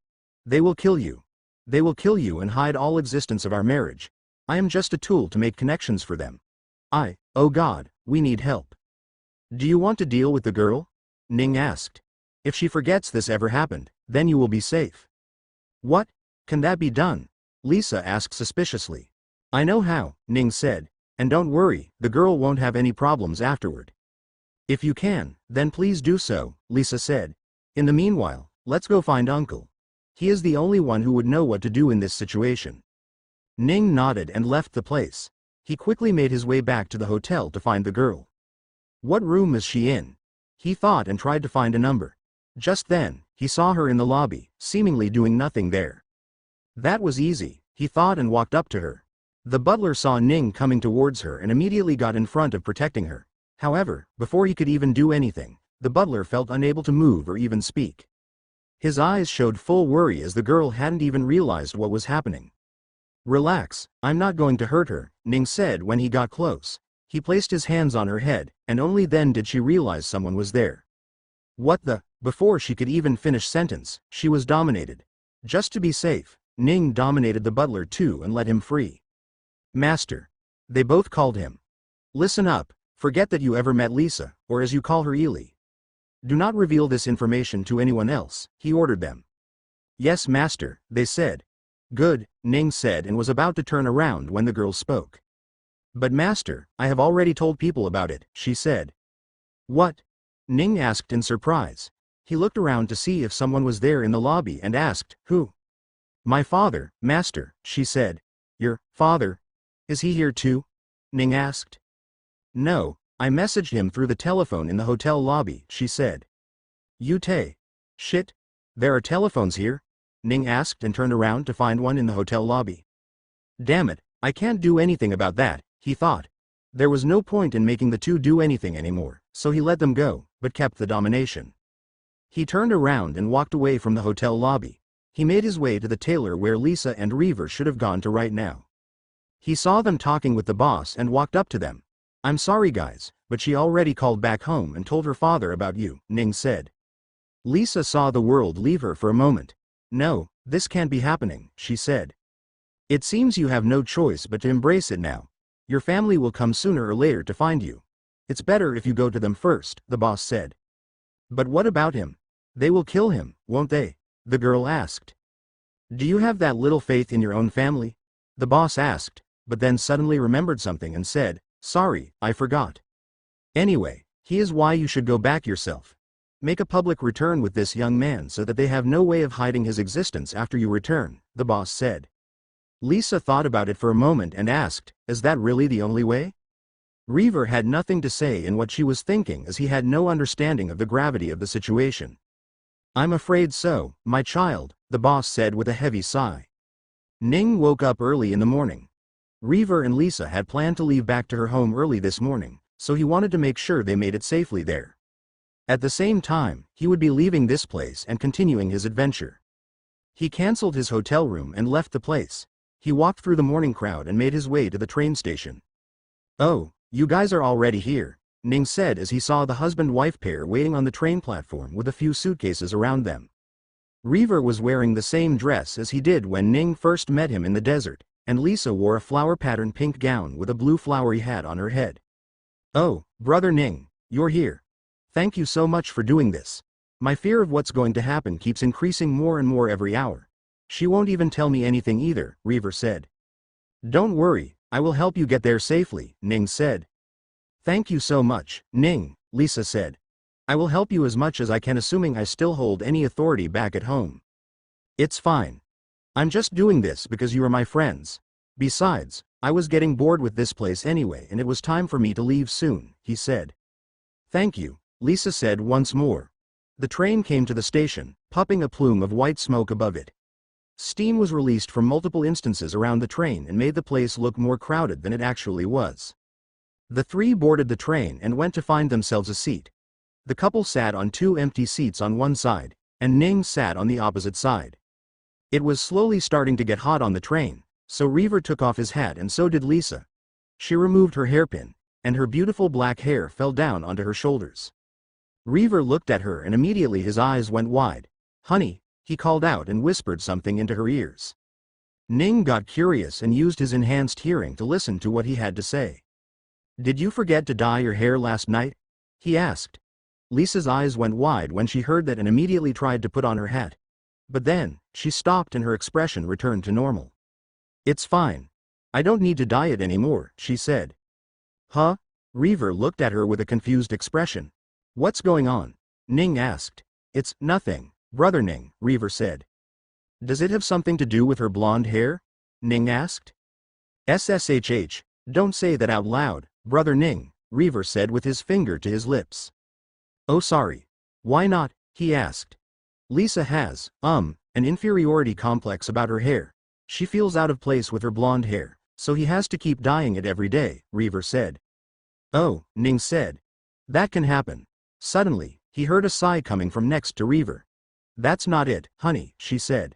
"They will kill you. They will kill you and hide all existence of our marriage. I am just a tool to make connections for them. Oh God, we need help." "Do you want to deal with the girl?" Ning asked. "If she forgets this ever happened, then you will be safe." "What? Can that be done?" Lisa asked suspiciously. "I know how," Ning said. "And don't worry, the girl won't have any problems afterward." If you can, then please do so, Lisa said. In the meanwhile, let's go find Uncle. He is the only one who would know what to do in this situation. Ning nodded and left the place. He quickly made his way back to the hotel to find the girl. What room is she in? He thought and tried to find a number. Just then, he saw her in the lobby, seemingly doing nothing there. That was easy, he thought, and walked up to her. The butler saw Ning coming towards her and immediately got in front of protecting her. However, before he could even do anything, the butler felt unable to move or even speak. His eyes showed full worry as the girl hadn't even realized what was happening. Relax, I'm not going to hurt her, Ning said when he got close. He placed his hands on her head, and only then did she realize someone was there. What the? Before she could even finish sentence, she was dominated. Just to be safe, Ning dominated the butler too and let him free. Master. They both called him. Listen up, forget that you ever met Lisa, or as you call her Ely. Do not reveal this information to anyone else, he ordered them. Yes, master, they said. Good, Ning said and was about to turn around when the girl spoke. But master, I have already told people about it, she said. What? Ning asked in surprise. He looked around to see if someone was there in the lobby and asked, who? My father, master, she said. Your father? Is he here too? Ning asked. No, I messaged him through the telephone in the hotel lobby, she said. Yute. Shit. There are telephones here? Ning asked and turned around to find one in the hotel lobby. Damn it, I can't do anything about that, he thought. There was no point in making the two do anything anymore, so he let them go, but kept the domination. He turned around and walked away from the hotel lobby. He made his way to the tailor where Lisa and Reaver should have gone to right now. He saw them talking with the boss and walked up to them. I'm sorry guys, but she already called back home and told her father about you, Ning said. Lisa saw the world leave her for a moment. No, this can't be happening, she said. It seems you have no choice but to embrace it now. Your family will come sooner or later to find you. It's better if you go to them first, the boss said. But what about him? They will kill him, won't they? The girl asked. Do you have that little faith in your own family? The boss asked, but then suddenly remembered something and said, sorry, I forgot. Anyway, he is why you should go back yourself. Make a public return with this young man so that they have no way of hiding his existence after you return, the boss said. Lisa thought about it for a moment and asked, is that really the only way? Reaver had nothing to say in what she was thinking as he had no understanding of the gravity of the situation. I'm afraid so, my child, the boss said with a heavy sigh. Ning woke up early in the morning. Reaver and Lisa had planned to leave back to her home early this morning, so he wanted to make sure they made it safely there. At the same time, he would be leaving this place and continuing his adventure. He cancelled his hotel room and left the place. He walked through the morning crowd and made his way to the train station. Oh, you guys are already here, Ning said as he saw the husband-wife pair waiting on the train platform with a few suitcases around them. Reaver was wearing the same dress as he did when Ning first met him in the desert, and Lisa wore a flower-patterned pink gown with a blue flowery hat on her head. Oh, brother Ning, you're here. Thank you so much for doing this. My fear of what's going to happen keeps increasing more and more every hour. She won't even tell me anything either, Reaver said. Don't worry, I will help you get there safely, Ning said. Thank you so much, Ning, Lisa said. I will help you as much as I can, assuming I still hold any authority back at home. It's fine. I'm just doing this because you are my friends. Besides, I was getting bored with this place anyway and it was time for me to leave soon, he said. Thank you, Lisa said once more. The train came to the station, puffing a plume of white smoke above it. Steam was released from multiple instances around the train and made the place look more crowded than it actually was. The three boarded the train and went to find themselves a seat. The couple sat on two empty seats on one side, and Ning sat on the opposite side. It was slowly starting to get hot on the train, so Reaver took off his hat and so did Lisa. She removed her hairpin, and her beautiful black hair fell down onto her shoulders. Reaver looked at her and immediately his eyes went wide. Honey, he called out and whispered something into her ears. Ning got curious and used his enhanced hearing to listen to what he had to say. Did you forget to dye your hair last night? He asked. Lisa's eyes went wide when she heard that and immediately tried to put on her hat. But then, she stopped and her expression returned to normal. It's fine. I don't need to dye it anymore, she said. Huh? Reaver looked at her with a confused expression. What's going on? Ning asked. It's nothing, brother Ning, Reaver said. Does it have something to do with her blonde hair? Ning asked. SSHH, don't say that out loud, brother Ning, Reaver said with his finger to his lips. Oh sorry. Why not? He asked. Lisa has, an inferiority complex about her hair. She feels out of place with her blonde hair, so he has to keep dyeing it every day, Reaver said. Oh, Ning said. That can happen. Suddenly, he heard a sigh coming from next to Reaver. That's not it, honey, she said.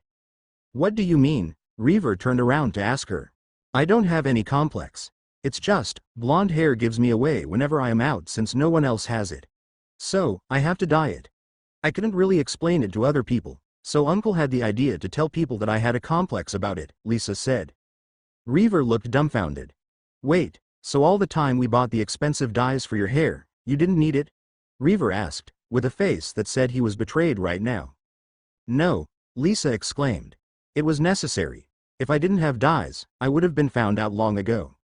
What do you mean? Reaver turned around to ask her. I don't have any complex. It's just, blonde hair gives me away whenever I am out since no one else has it. So, I have to dye it. I couldn't really explain it to other people, so Uncle had the idea to tell people that I had a complex about it, Lisa said. Reaver looked dumbfounded. Wait, so all the time we bought the expensive dyes for your hair, you didn't need it? Reaver asked, with a face that said he was betrayed right now. No, Lisa exclaimed. It was necessary. If I didn't have dyes, I would have been found out long ago.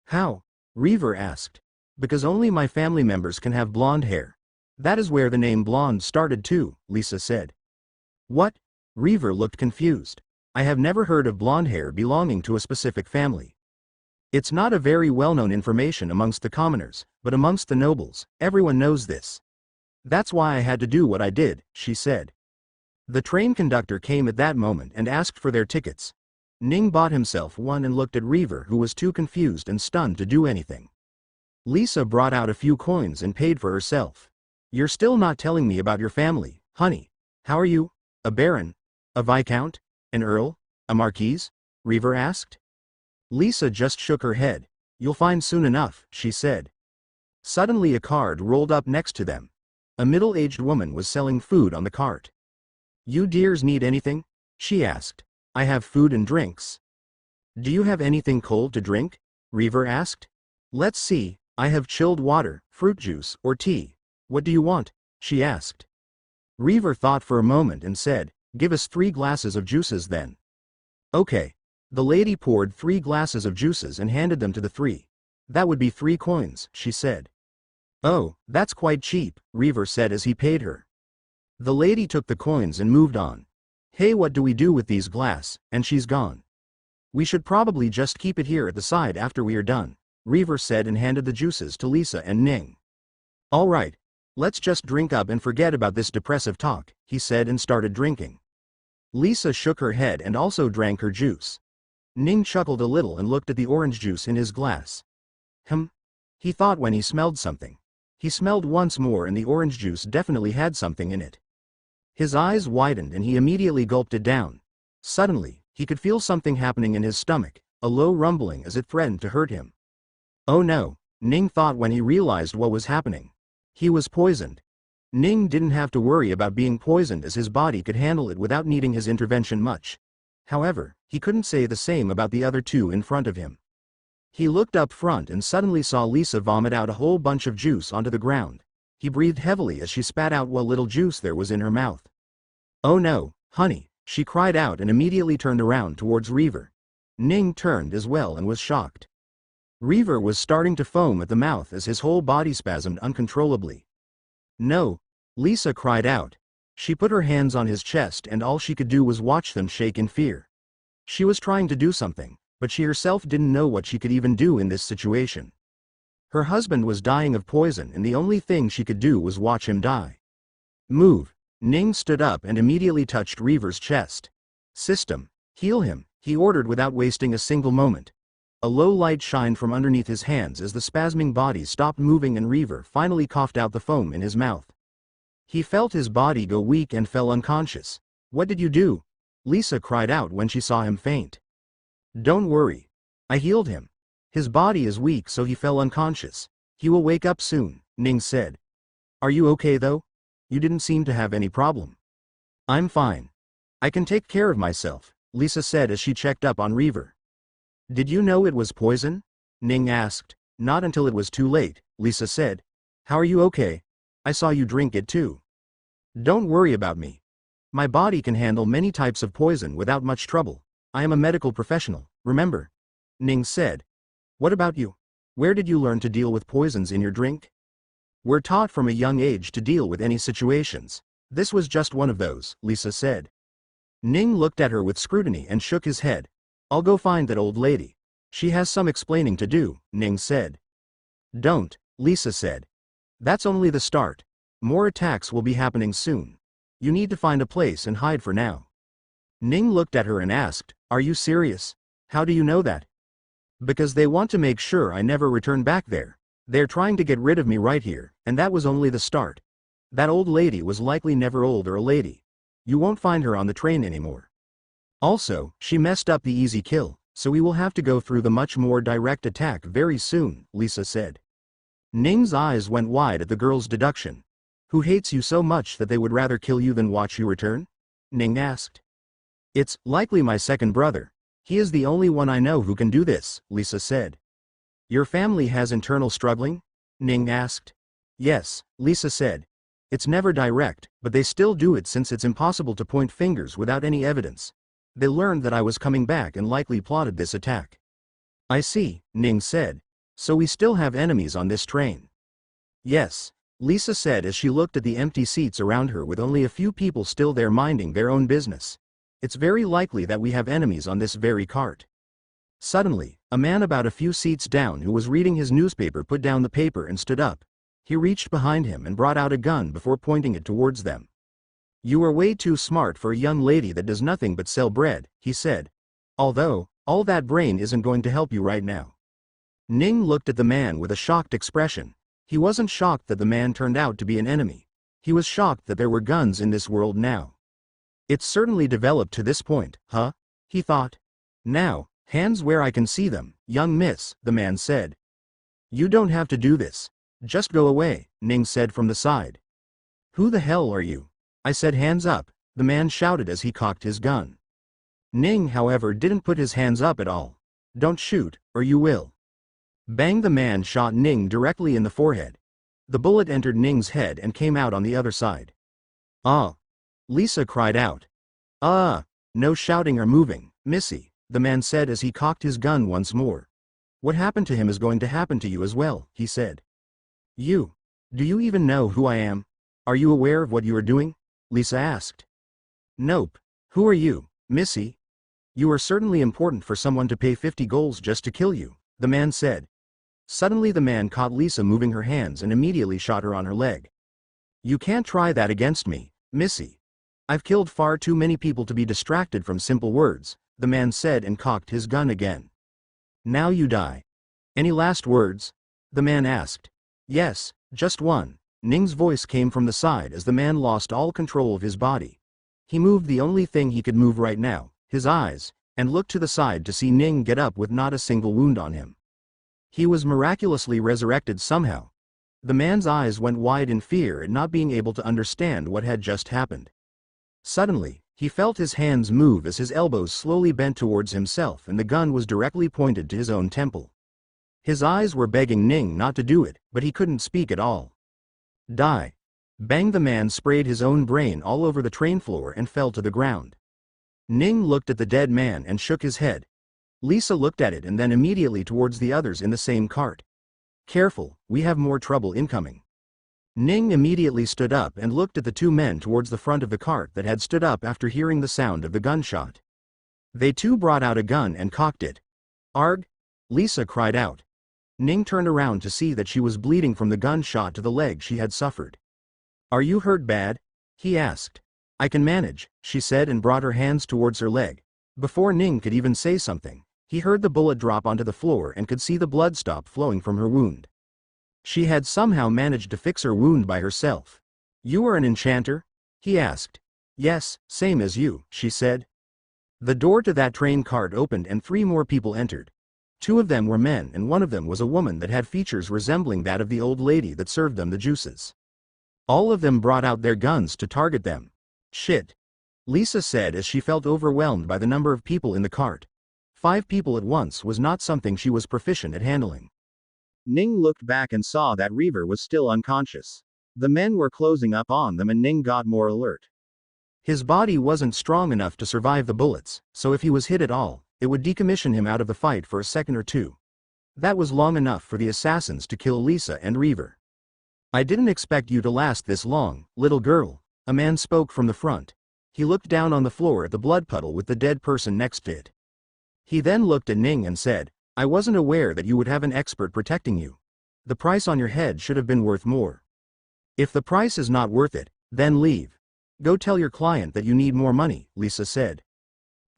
How? Reaver asked. Because only my family members can have blonde hair. That is where the name blonde started too, Lisa said. What? Reaver looked confused. I have never heard of blonde hair belonging to a specific family. It's not a very well-known information amongst the commoners, but amongst the nobles, everyone knows this. That's why I had to do what I did, she said. The train conductor came at that moment and asked for their tickets. Ning bought himself one and looked at Reaver, who was too confused and stunned to do anything. Lisa brought out a few coins and paid for herself. You're still not telling me about your family, honey. How are you? A baron? A viscount? An earl? A marquise? Reaver asked. Lisa just shook her head. You'll find soon enough, she said. Suddenly a cart rolled up next to them. A middle-aged woman was selling food on the cart. You dears need anything? She asked. I have food and drinks. Do you have anything cold to drink? Reaver asked. Let's see, I have chilled water, fruit juice, or tea. What do you want? She asked. Reaver thought for a moment and said, give us 3 glasses of juices then. Okay. The lady poured 3 glasses of juices and handed them to the 3. That would be 3 coins, she said. Oh, that's quite cheap, Reaver said as he paid her. The lady took the coins and moved on. Hey, what do we do with these glass? And she's gone. We should probably just keep it here at the side after we are done, Reaver said and handed the juices to Lisa and Ning. All right. Let's just drink up and forget about this depressive talk, he said and started drinking. Lisa shook her head and also drank her juice. Ning chuckled a little and looked at the orange juice in his glass. He thought when he smelled something. He smelled once more and the orange juice definitely had something in it. His eyes widened and he immediately gulped it down. Suddenly, he could feel something happening in his stomach, a low rumbling as it threatened to hurt him. Oh no, Ning thought when he realized what was happening. He was poisoned. Ning didn't have to worry about being poisoned as his body could handle it without needing his intervention much. However, he couldn't say the same about the other 2 in front of him. He looked up front and suddenly saw Lisa vomit out a whole bunch of juice onto the ground. He breathed heavily as she spat out what little juice there was in her mouth. Oh no, honey, she cried out and immediately turned around towards Reaver. Ning turned as well and was shocked. Reaver was starting to foam at the mouth as his whole body spasmed uncontrollably. No, Lisa cried out. She put her hands on his chest and all she could do was watch them shake in fear. She was trying to do something, but she herself didn't know what she could even do in this situation. Her husband was dying of poison and the only thing she could do was watch him die. Move. Ning stood up and immediately touched Reaver's chest. System, heal him, he ordered without wasting a single moment. A low light shined from underneath his hands as the spasming body stopped moving and Reaver finally coughed out the foam in his mouth. He felt his body go weak and fell unconscious. What did you do? Lisa cried out when she saw him faint. Don't worry. I healed him. His body is weak so he fell unconscious. He will wake up soon, Ning said. Are you okay though? You didn't seem to have any problem. I'm fine. I can take care of myself, Lisa said as she checked up on Reaver. Did you know it was poison? Ning asked. Not until it was too late, Lisa said. How are you okay? I saw you drink it too. Don't worry about me. My body can handle many types of poison without much trouble. I am a medical professional, remember? Ning said. What about you? Where did you learn to deal with poisons in your drink? We're taught from a young age to deal with any situations. This was just one of those, Lisa said. Ning looked at her with scrutiny and shook his head. I'll go find that old lady. She has some explaining to do, Ning said. Don't, Lisa said. That's only the start. More attacks will be happening soon. You need to find a place and hide for now. Ning looked at her and asked, Are you serious? How do you know that? Because they want to make sure I never return back there. They're trying to get rid of me right here, and that was only the start. That old lady was likely never old or a lady. You won't find her on the train anymore. Also, she messed up the easy kill, so we will have to go through the much more direct attack very soon, Lisa said. Ning's eyes went wide at the girl's deduction. Who hates you so much that they would rather kill you than watch you return? Ning asked. It's likely my second brother. He is the only one I know who can do this, Lisa said. Your family has internal struggling? Ning asked. Yes, Lisa said. It's never direct, but they still do it since it's impossible to point fingers without any evidence. They learned that I was coming back and likely plotted this attack. I see, Ning said. So we still have enemies on this train. Yes, Lisa said as she looked at the empty seats around her with only a few people still there minding their own business. It's very likely that we have enemies on this very cart. Suddenly, a man about a few seats down who was reading his newspaper put down the paper and stood up. He reached behind him and brought out a gun before pointing it towards them. You are way too smart for a young lady that does nothing but sell bread, he said. Although, all that brain isn't going to help you right now. Ning looked at the man with a shocked expression. He wasn't shocked that the man turned out to be an enemy. He was shocked that there were guns in this world now. It's certainly developed to this point, huh? He thought. Now, hands where I can see them, young miss, the man said. You don't have to do this. Just go away, Ning said from the side. Who the hell are you? I said hands up, the man shouted as he cocked his gun. Ning, however, didn't put his hands up at all. Don't shoot, or you will. Bang, the man shot Ning directly in the forehead. The bullet entered Ning's head and came out on the other side. Ah! Lisa cried out. No shouting or moving, Missy, the man said as he cocked his gun once more. What happened to him is going to happen to you as well, he said. Do you even know who I am? Are you aware of what you are doing? Lisa asked. Nope. Who are you, Missy? You are certainly important for someone to pay 50 goals just to kill you, the man said. Suddenly the man caught Lisa moving her hands and immediately shot her on her leg. You can't try that against me, Missy. I've killed far too many people to be distracted from simple words, the man said and cocked his gun again. Now you die. Any last words? The man asked. Yes, just one. Ning's voice came from the side as the man lost all control of his body. He moved the only thing he could move right now, his eyes, and looked to the side to see Ning get up with not a single wound on him. He was miraculously resurrected somehow. The man's eyes went wide in fear at not being able to understand what had just happened. Suddenly, he felt his hands move as his elbows slowly bent towards himself and the gun was directly pointed to his own temple. His eyes were begging Ning not to do it, but he couldn't speak at all. Die. Bang, the man sprayed his own brain all over the train floor and fell to the ground. Ning looked at the dead man and shook his head. Lisa looked at it and then immediately towards the others in the same cart. Careful, we have more trouble incoming. Ning immediately stood up and looked at the two men towards the front of the cart that had stood up after hearing the sound of the gunshot. They too brought out a gun and cocked it. Arg! Lisa cried out. Ning turned around to see that she was bleeding from the gunshot to the leg she had suffered. Are you hurt bad? He asked. I can manage, she said and brought her hands towards her leg. Before Ning could even say something, he heard the bullet drop onto the floor and could see the blood stop flowing from her wound. She had somehow managed to fix her wound by herself. You are an enchanter? He asked. Yes, same as you, she said. The door to that train cart opened and 3 more people entered. 2 of them were men and one of them was a woman that had features resembling that of the old lady that served them the juices. All of them brought out their guns to target them. Shit. Lisa said as she felt overwhelmed by the number of people in the cart. 5 people at once was not something she was proficient at handling. Ning looked back and saw that Reaver was still unconscious. The men were closing up on them and Ning got more alert. His body wasn't strong enough to survive the bullets, so if he was hit at all, it would decommission him out of the fight for a second or two. That was long enough for the assassins to kill Lisa and Reaver. I didn't expect you to last this long, little girl, a man spoke from the front. He looked down on the floor at the blood puddle with the dead person next to it. He then looked at Ning and said, I wasn't aware that you would have an expert protecting you. The price on your head should have been worth more. If the price is not worth it, then leave. Go tell your client that you need more money, Lisa said.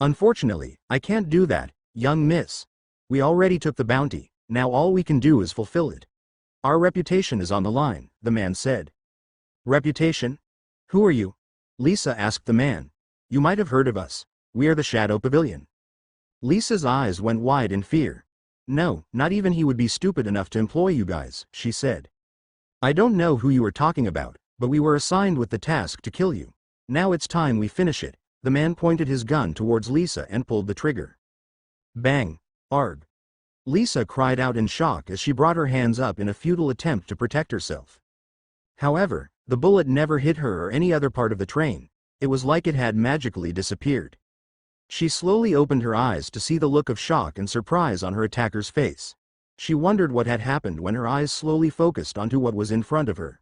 Unfortunately, I can't do that, young miss. We already took the bounty, now all we can do is fulfill it. Our reputation is on the line, the man said. Reputation? Who are you? Lisa asked the man. You might have heard of us. We are the Shadow Pavilion. Lisa's eyes went wide in fear. No, not even he would be stupid enough to employ you guys, she said. I don't know who you are talking about, but we were assigned with the task to kill you. Now it's time we finish it. The man pointed his gun towards Lisa and pulled the trigger. Bang! Arg! Lisa cried out in shock as she brought her hands up in a futile attempt to protect herself. However, the bullet never hit her or any other part of the train. It was like it had magically disappeared. She slowly opened her eyes to see the look of shock and surprise on her attacker's face. She wondered what had happened when her eyes slowly focused onto what was in front of her.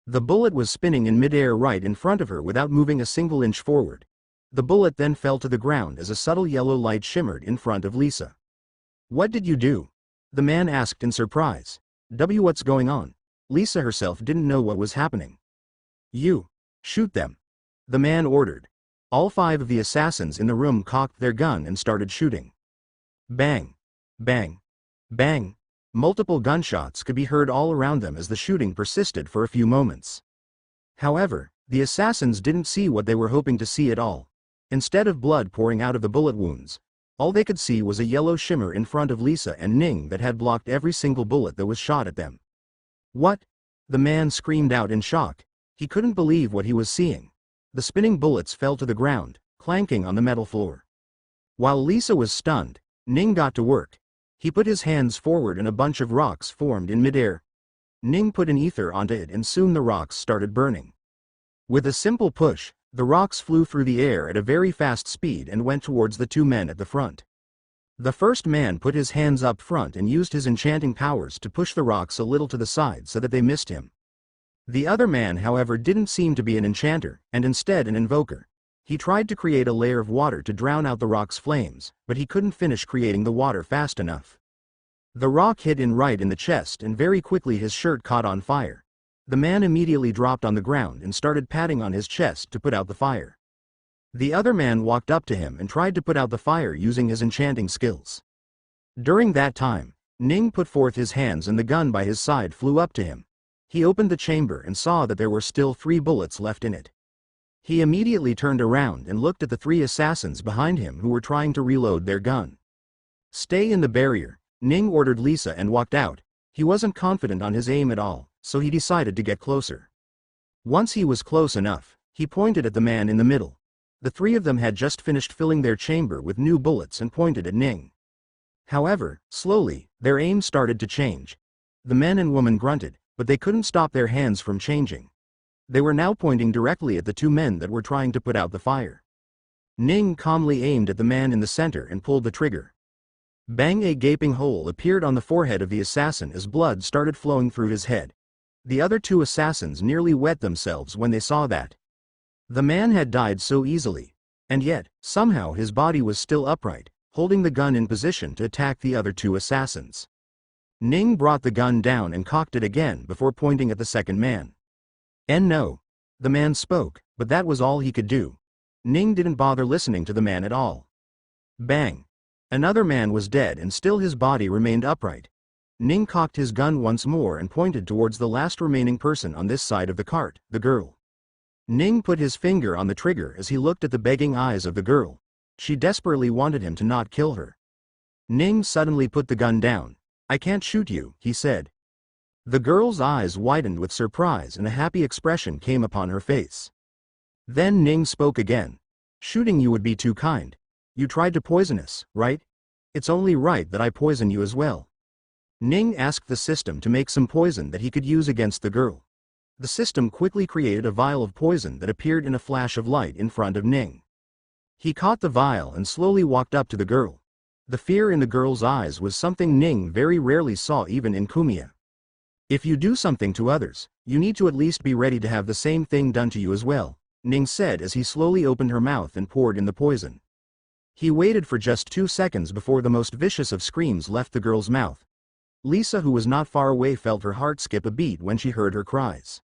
The bullet was spinning in midair right in front of her without moving a single inch forward. The bullet then fell to the ground as a subtle yellow light shimmered in front of Lisa. What did you do? The man asked in surprise. What's going on? Lisa herself didn't know what was happening. You. Shoot them. The man ordered. All 5 of the assassins in the room cocked their gun and started shooting. Bang. Bang. Bang. Multiple gunshots could be heard all around them as the shooting persisted for a few moments. However, the assassins didn't see what they were hoping to see at all. Instead of blood pouring out of the bullet wounds, all they could see was a yellow shimmer in front of Lisa and Ning that had blocked every single bullet that was shot at them. What? The man screamed out in shock. He couldn't believe what he was seeing. The spinning bullets fell to the ground, clanking on the metal floor. While Lisa was stunned, Ning got to work. He put his hands forward and a bunch of rocks formed in midair. Ning put an ether onto it and soon the rocks started burning. With a simple push, the rocks flew through the air at a very fast speed and went towards the 2 men at the front. The first man put his hands up front and used his enchanting powers to push the rocks a little to the side so that they missed him. The other man, however, didn't seem to be an enchanter, and instead an invoker. He tried to create a layer of water to drown out the rock's flames, but he couldn't finish creating the water fast enough. The rock hit him right in the chest and very quickly his shirt caught on fire. The man immediately dropped on the ground and started patting on his chest to put out the fire. The other man walked up to him and tried to put out the fire using his enchanting skills. During that time, Ning put forth his hands and the gun by his side flew up to him. He opened the chamber and saw that there were still 3 bullets left in it. He immediately turned around and looked at the 3 assassins behind him who were trying to reload their gun. Stay in the barrier, Ning ordered Lisa and walked out. He wasn't confident on his aim at all, so he decided to get closer. Once he was close enough, he pointed at the man in the middle. The 3 of them had just finished filling their chamber with new bullets and pointed at Ning. However, slowly, their aim started to change. The men and woman grunted, but they couldn't stop their hands from changing. They were now pointing directly at the 2 men that were trying to put out the fire. Ning calmly aimed at the man in the center and pulled the trigger. Bang! A gaping hole appeared on the forehead of the assassin as blood started flowing through his head. The other 2 assassins nearly wet themselves when they saw that. The man had died so easily, and yet, somehow his body was still upright, holding the gun in position to attack the other 2 assassins. Ning brought the gun down and cocked it again before pointing at the second man. And no. The man spoke, but that was all he could do. Ning didn't bother listening to the man at all. Bang! Another man was dead and still his body remained upright. Ning cocked his gun once more and pointed towards the last remaining person on this side of the cart, the girl. Ning put his finger on the trigger as he looked at the begging eyes of the girl. She desperately wanted him to not kill her. Ning suddenly put the gun down. I can't shoot you, he said. The girl's eyes widened with surprise and a happy expression came upon her face. Then Ning spoke again. Shooting you would be too kind. You tried to poison us, right? It's only right that I poison you as well. Ning asked the system to make some poison that he could use against the girl. The system quickly created a vial of poison that appeared in a flash of light in front of Ning. He caught the vial and slowly walked up to the girl. The fear in the girl's eyes was something Ning very rarely saw even in Kumiya. If you do something to others, you need to at least be ready to have the same thing done to you as well, Ning said as he slowly opened her mouth and poured in the poison. He waited for just 2 seconds before the most vicious of screams left the girl's mouth. Lisa, who was not far away, felt her heart skip a beat when she heard her cries.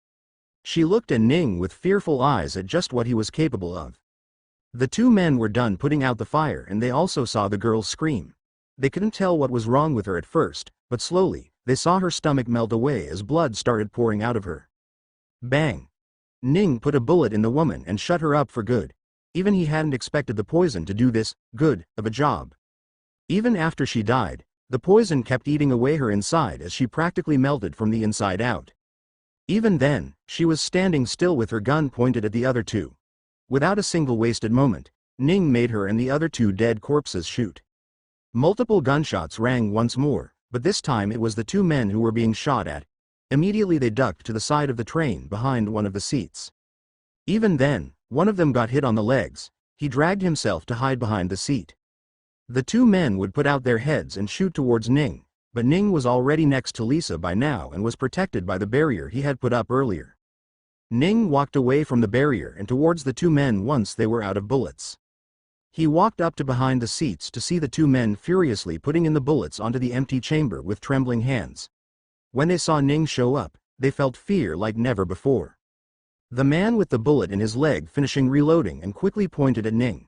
She looked at Ning with fearful eyes at just what he was capable of. The two men were done putting out the fire and they also saw the girl scream. They couldn't tell what was wrong with her at first, but slowly, they saw her stomach melt away as blood started pouring out of her. Bang! Ning put a bullet in the woman and shut her up for good. Even he hadn't expected the poison to do this good of a job. Even after she died, the poison kept eating away her inside as she practically melted from the inside out. Even then, she was standing still with her gun pointed at the other two. Without a single wasted moment, Ning made her and the other two dead corpses shoot. Multiple gunshots rang once more, but this time it was the two men who were being shot at. Immediately they ducked to the side of the train behind one of the seats. Even then, one of them got hit on the legs. He dragged himself to hide behind the seat. The two men would put out their heads and shoot towards Ning, but Ning was already next to Lisa by now and was protected by the barrier he had put up earlier. Ning walked away from the barrier and towards the two men once they were out of bullets. He walked up to behind the seats to see the two men furiously putting in the bullets onto the empty chamber with trembling hands. When they saw Ning show up, they felt fear like never before. The man with the bullet in his leg finishing reloading and quickly pointed at Ning.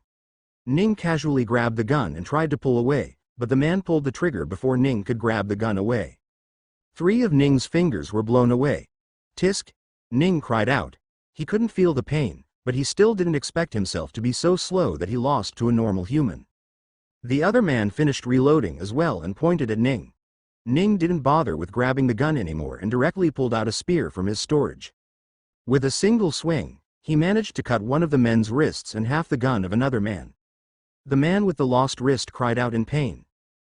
Ning casually grabbed the gun and tried to pull away, but the man pulled the trigger before Ning could grab the gun away. 3 of Ning's fingers were blown away. Tisk! Ning cried out. He couldn't feel the pain, but he still didn't expect himself to be so slow that he lost to a normal human. The other man finished reloading as well and pointed at Ning. Ning didn't bother with grabbing the gun anymore and directly pulled out a spear from his storage. With a single swing, he managed to cut one of the men's wrists and half the gun of another man. The man with the lost wrist cried out in pain.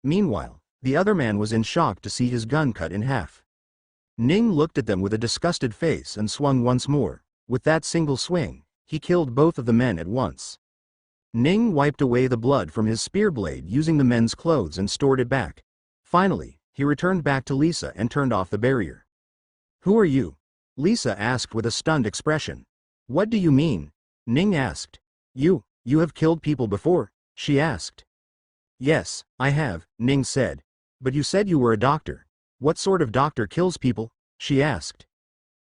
Meanwhile, the other man was in shock to see his gun cut in half. Ning looked at them with a disgusted face and swung once more. With that single swing, he killed both of the men at once. Ning wiped away the blood from his spear blade using the men's clothes and stored it back. Finally, he returned back to Lisa and turned off the barrier. "Who are you?" Lisa asked with a stunned expression. "What do you mean?" Ning asked. You have killed people before?" she asked. "Yes, I have," Ning said. "But you said you were a doctor. What sort of doctor kills people?" she asked.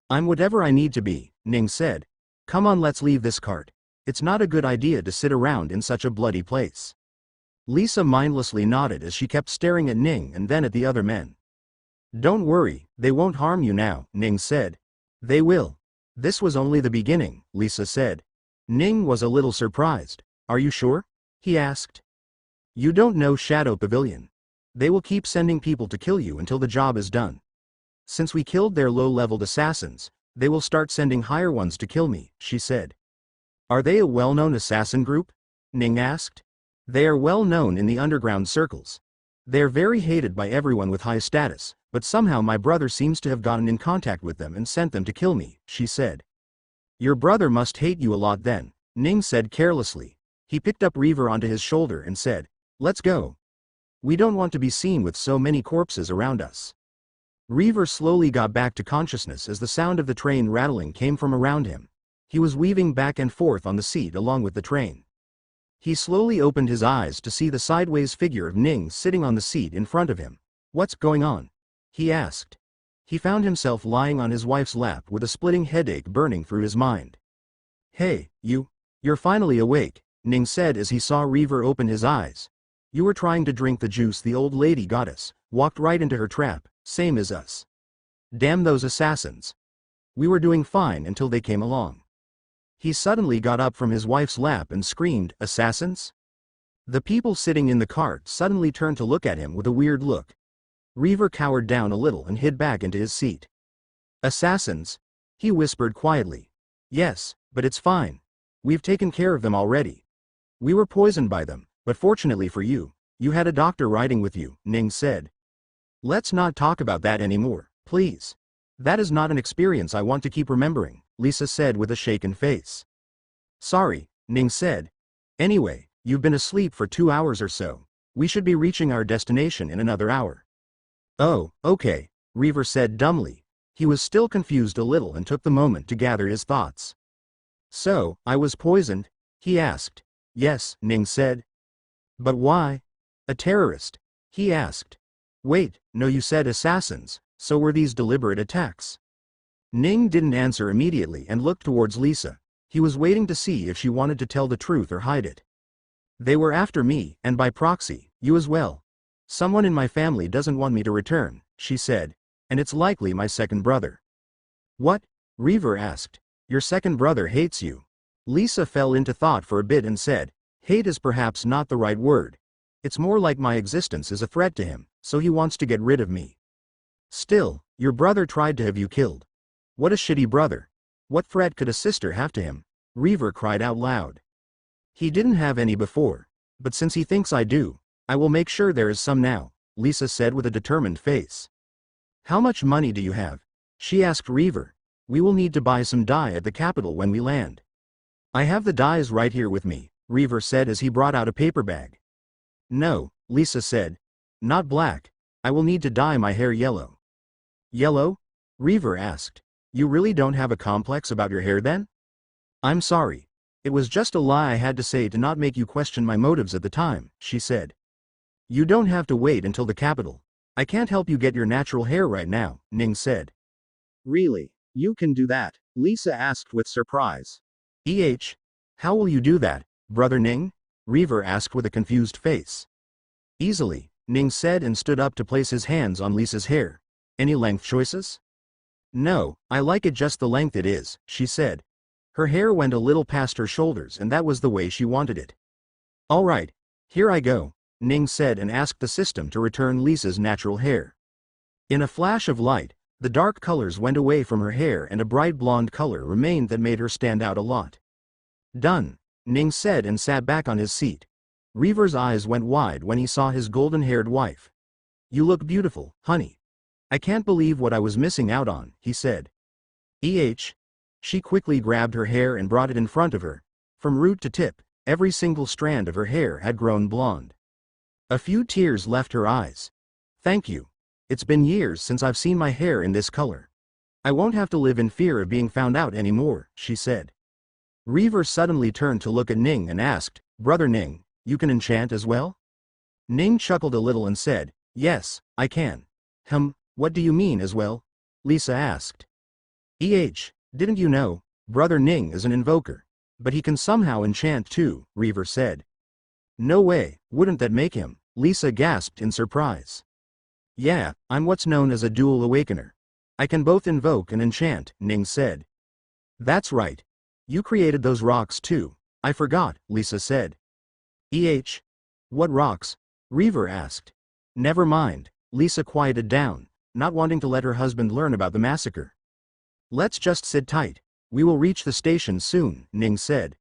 "I'm whatever I need to be," Ning said. "Come on, let's leave this cart. It's not a good idea to sit around in such a bloody place." Lisa mindlessly nodded as she kept staring at Ning and then at the other men. "Don't worry, they won't harm you now," Ning said. "They will." "This was only the beginning," Lisa said. Ning was a little surprised. "Are you sure?" he asked. "You don't know Shadow Pavilion. They will keep sending people to kill you until the job is done. Since we killed their low-leveled assassins, they will start sending higher ones to kill me," she said. "Are they a well-known assassin group?" Ning asked. "They are well known in the underground circles. They are very hated by everyone with high status, but somehow my brother seems to have gotten in contact with them and sent them to kill me," she said. "Your brother must hate you a lot then," Ning said carelessly. He picked up Reaver onto his shoulder and said, "Let's go. We don't want to be seen with so many corpses around us." Reaver slowly got back to consciousness as the sound of the train rattling came from around him. He was weaving back and forth on the seat along with the train. He slowly opened his eyes to see the sideways figure of Ning sitting on the seat in front of him. "What's going on?" he asked. He found himself lying on his wife's lap with a splitting headache burning through his mind. "Hey, you're finally awake," Ning said as he saw Reaver open his eyes. "You were trying to drink the juice the old lady got us, walked right into her trap, same as us. Damn those assassins. We were doing fine until they came along." He suddenly got up from his wife's lap and screamed, "Assassins?" The people sitting in the cart suddenly turned to look at him with a weird look. Reaver cowered down a little and hid back into his seat. "Assassins?" he whispered quietly. "Yes, but it's fine. We've taken care of them already. We were poisoned by them, but fortunately for you, you had a doctor riding with you," Ning said. "Let's not talk about that anymore, please. That is not an experience I want to keep remembering," Lisa said with a shaken face. "Sorry," Ning said. "Anyway, you've been asleep for 2 hours or so. We should be reaching our destination in another hour." "Oh, okay," Reaver said dumbly. He was still confused a little and took the moment to gather his thoughts. So, I was poisoned? He asked. Yes, Ning said. But why? A terrorist? He asked. Wait, no, you said assassins, so were these deliberate attacks? Ning didn't answer immediately and looked towards Lisa. He was waiting to see if she wanted to tell the truth or hide it. They were after me, and by proxy, you as well. Someone in my family doesn't want me to return, she said, and it's likely my second brother. What? Reaver asked. Your second brother hates you. Lisa fell into thought for a bit and said, hate is perhaps not the right word. It's more like my existence is a threat to him, so he wants to get rid of me. Still, your brother tried to have you killed. What a shitty brother. What threat could a sister have to him? Reaver cried out loud. He didn't have any before, but since he thinks I do, I will make sure there is some now, Lisa said with a determined face. How much money do you have? She asked Reaver. We will need to buy some dye at the capital when we land. I have the dyes right here with me, Reaver said as he brought out a paper bag. No, Lisa said. Not black. I will need to dye my hair yellow. Yellow? Reaver asked. You really don't have a complex about your hair then? I'm sorry. It was just a lie I had to say to not make you question my motives at the time, she said. You don't have to wait until the capital. I can't help you get your natural hair right now, Ning said. Really? You can do that? Lisa asked with surprise. How will you do that, Brother Ning? Reaver asked with a confused face. Easily, Ning said and stood up to place his hands on Lisa's hair. Any length choices? No, I like it just the length it is, she said. Her hair went a little past her shoulders and that was the way she wanted it. All right, here I go, Ning said and asked the system to return Lisa's natural hair. In a flash of light, the dark colors went away from her hair and a bright blonde color remained that made her stand out a lot. Done, Ning said and sat back on his seat. Reaver's eyes went wide when he saw his golden-haired wife. You look beautiful, honey. I can't believe what I was missing out on, he said. She quickly grabbed her hair and brought it in front of her. From root to tip, every single strand of her hair had grown blonde. A few tears left her eyes. Thank you. It's been years since I've seen my hair in this color. I won't have to live in fear of being found out anymore, she said. Reaver suddenly turned to look at Ning and asked, Brother Ning, you can enchant as well? Ning chuckled a little and said, Yes, I can. What do you mean as well? Lisa asked. Didn't you know, Brother Ning is an invoker. But he can somehow enchant too, Reaver said. No way, wouldn't that make him? Lisa gasped in surprise. Yeah, I'm what's known as a dual awakener. I can both invoke and enchant, Ning said. That's right. You created those rocks too. I forgot, Lisa said. What rocks? Reaver asked. Never mind, Lisa quieted down, not wanting to let her husband learn about the massacre. Let's just sit tight. We will reach the station soon, Ning said.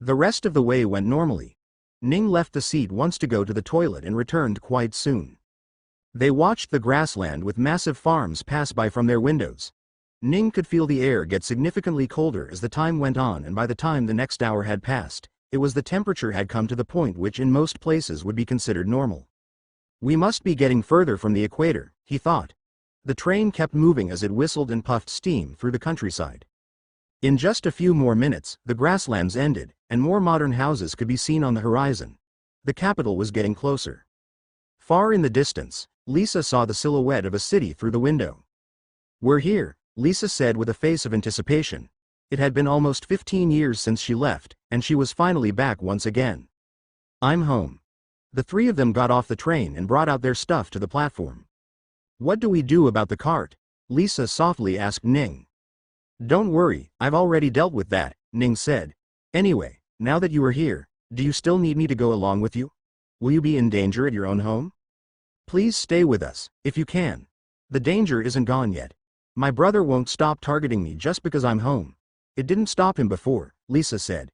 The rest of the way went normally. Ning left the seat once to go to the toilet and returned quite soon. They watched the grassland with massive farms pass by from their windows. Ning could feel the air get significantly colder as the time went on, and by the time the next hour had passed, it was the temperature had come to the point which in most places would be considered normal. We must be getting further from the equator, he thought. The train kept moving as it whistled and puffed steam through the countryside. In just a few more minutes, the grasslands ended, and more modern houses could be seen on the horizon. The capital was getting closer. Far in the distance, Lisa saw the silhouette of a city through the window. We're here, Lisa said with a face of anticipation. It had been almost 15 years since she left, and she was finally back once again. I'm home. The three of them got off the train and brought out their stuff to the platform. What do we do about the cart? Lisa softly asked Ning. Don't worry, I've already dealt with that, Ning said. Anyway, now that you are here, do you still need me to go along with you? Will you be in danger at your own home? Please stay with us, if you can. The danger isn't gone yet. My brother won't stop targeting me just because I'm home. It didn't stop him before, Lisa said.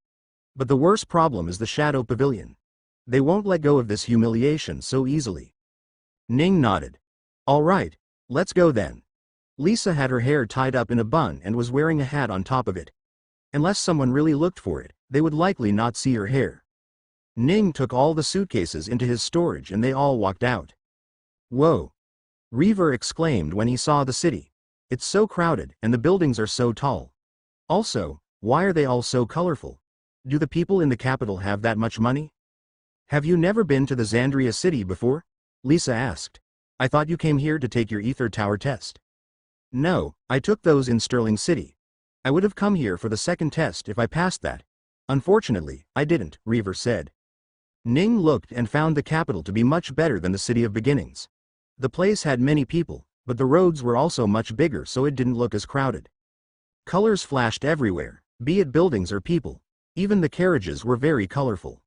But the worst problem is the Shadow Pavilion. They won't let go of this humiliation so easily. Ning nodded. All right, let's go then. Lisa had her hair tied up in a bun and was wearing a hat on top of it. Unless someone really looked for it, they would likely not see her hair. Ning took all the suitcases into his storage and they all walked out. Whoa. Reaver exclaimed when he saw the city. It's so crowded, and the buildings are so tall. Also, why are they all so colorful? Do the people in the capital have that much money? Have you never been to the Xandria city before? Lisa asked. I thought you came here to take your ether tower test. No, I took those in Sterling City. I would have come here for the second test if I passed that. Unfortunately, I didn't, Reaver said. Ning looked and found the capital to be much better than the City of Beginnings. The place had many people, but the roads were also much bigger, so it didn't look as crowded. Colors flashed everywhere, be it buildings or people. Even the carriages were very colorful.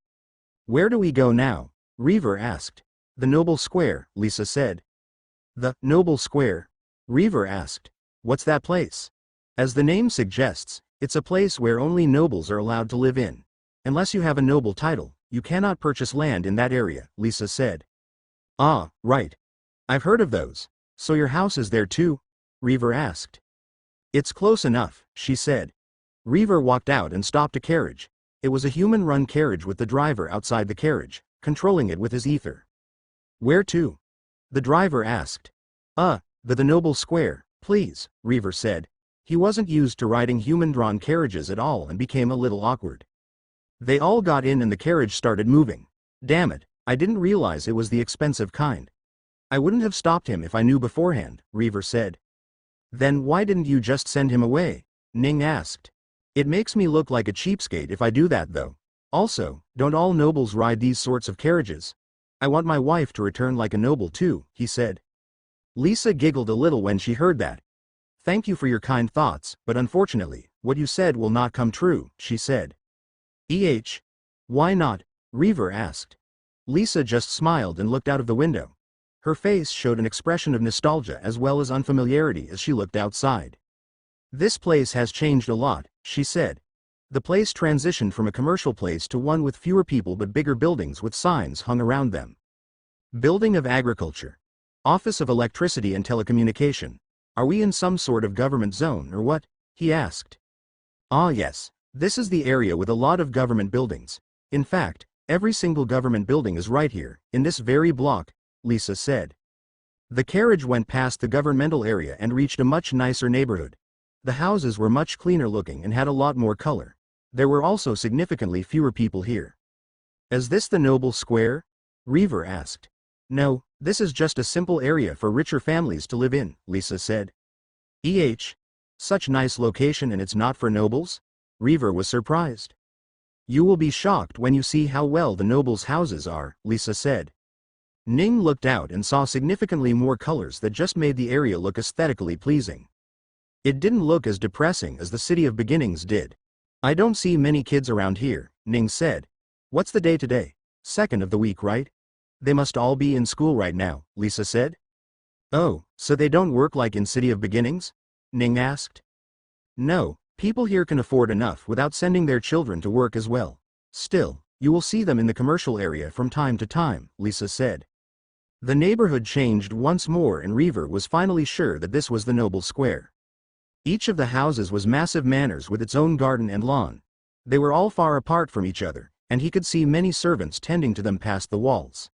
Where do we go now? Reaver asked. The Noble Square, Lisa said. The Noble Square? Reaver asked. What's that place? As the name suggests, it's a place where only nobles are allowed to live in. Unless you have a noble title, you cannot purchase land in that area, Lisa said. Ah, right. I've heard of those. So your house is there too? Reaver asked. It's close enough, she said. Reaver walked out and stopped a carriage. It was a human-run carriage with the driver outside the carriage, controlling it with his ether. Where to? The driver asked. The Noble Square, please, Reaver said. He wasn't used to riding human-drawn carriages at all and became a little awkward. They all got in and the carriage started moving. Damn it, I didn't realize it was the expensive kind. I wouldn't have stopped him if I knew beforehand, Reaver said. Then why didn't you just send him away? Ning asked. It makes me look like a cheapskate if I do that though. Also, don't all nobles ride these sorts of carriages? I want my wife to return like a noble too, he said. Lisa giggled a little when she heard that. Thank you for your kind thoughts, but unfortunately, what you said will not come true, she said. Why not? Reaver asked. Lisa just smiled and looked out of the window. Her face showed an expression of nostalgia as well as unfamiliarity as she looked outside. This place has changed a lot, she said. The place transitioned from a commercial place to one with fewer people but bigger buildings with signs hung around them. Building of Agriculture. Office of Electricity and Telecommunication. Are we in some sort of government zone or what? He asked. Ah yes, this is the area with a lot of government buildings. In fact, every single government building is right here, in this very block, Lisa said. The carriage went past the governmental area and reached a much nicer neighborhood. The houses were much cleaner looking and had a lot more color. There were also significantly fewer people here. Is this the Noble Square? Reaver asked. No, this is just a simple area for richer families to live in, Lisa said. Such nice location and it's not for nobles? Reaver was surprised. You will be shocked when you see how well the nobles' houses are, Lisa said. Ning looked out and saw significantly more colors that just made the area look aesthetically pleasing. It didn't look as depressing as the City of Beginnings did. I don't see many kids around here, Ning said. What's the day today? Second of the week, right? They must all be in school right now, Lisa said. Oh, so they don't work like in City of Beginnings? Ning asked. No, people here can afford enough without sending their children to work as well. Still, you will see them in the commercial area from time to time, Lisa said. The neighborhood changed once more and Reaver was finally sure that this was the Noble Square. Each of the houses was massive manors with its own garden and lawn. They were all far apart from each other, and he could see many servants tending to them past the walls.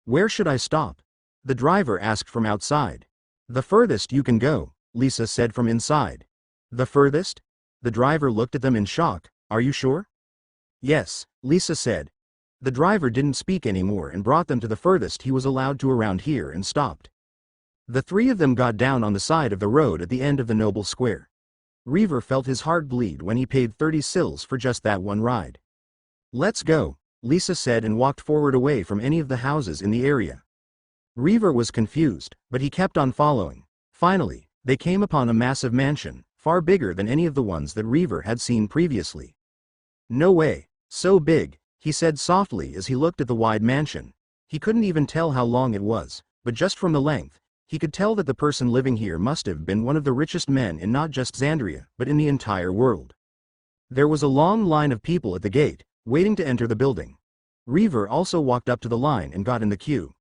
Where should I stop? The driver asked from outside. The furthest you can go, Lisa said from inside. The furthest? The driver looked at them in shock. Are you sure? Yes, Lisa said. The driver didn't speak anymore and brought them to the furthest he was allowed to around here and stopped. The three of them got down on the side of the road at the end of the Noble Square. Reaver felt his heart bleed when he paid 30 sills for just that one ride. Let's go, Lisa said and walked forward away from any of the houses in the area. Reaver was confused, but he kept on following. Finally, they came upon a massive mansion, far bigger than any of the ones that Reaver had seen previously. No way, so big, he said softly as he looked at the wide mansion. He couldn't even tell how long it was, but just from the length, he could tell that the person living here must have been one of the richest men in not just Xandria, but in the entire world. There was a long line of people at the gate, waiting to enter the building. Reaver also walked up to the line and got in the queue.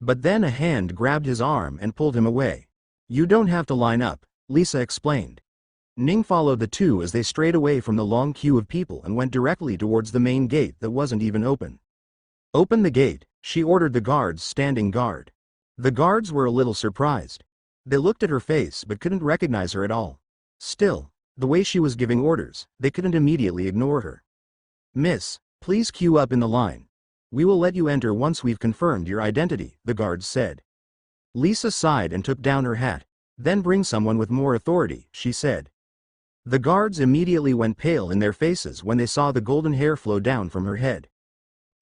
But then a hand grabbed his arm and pulled him away. You don't have to line up, Lisa explained. Ning followed the two as they strayed away from the long queue of people and went directly towards the main gate that wasn't even open. Open the gate, she ordered the guards standing guard. The guards were a little surprised. They looked at her face but couldn't recognize her at all. Still, the way she was giving orders, they couldn't immediately ignore her. "Miss, please queue up in the line. We will let you enter once we've confirmed your identity," the guards said. Lisa sighed and took down her hat. "Then bring someone with more authority," she said. The guards immediately went pale in their faces when they saw the golden hair flow down from her head.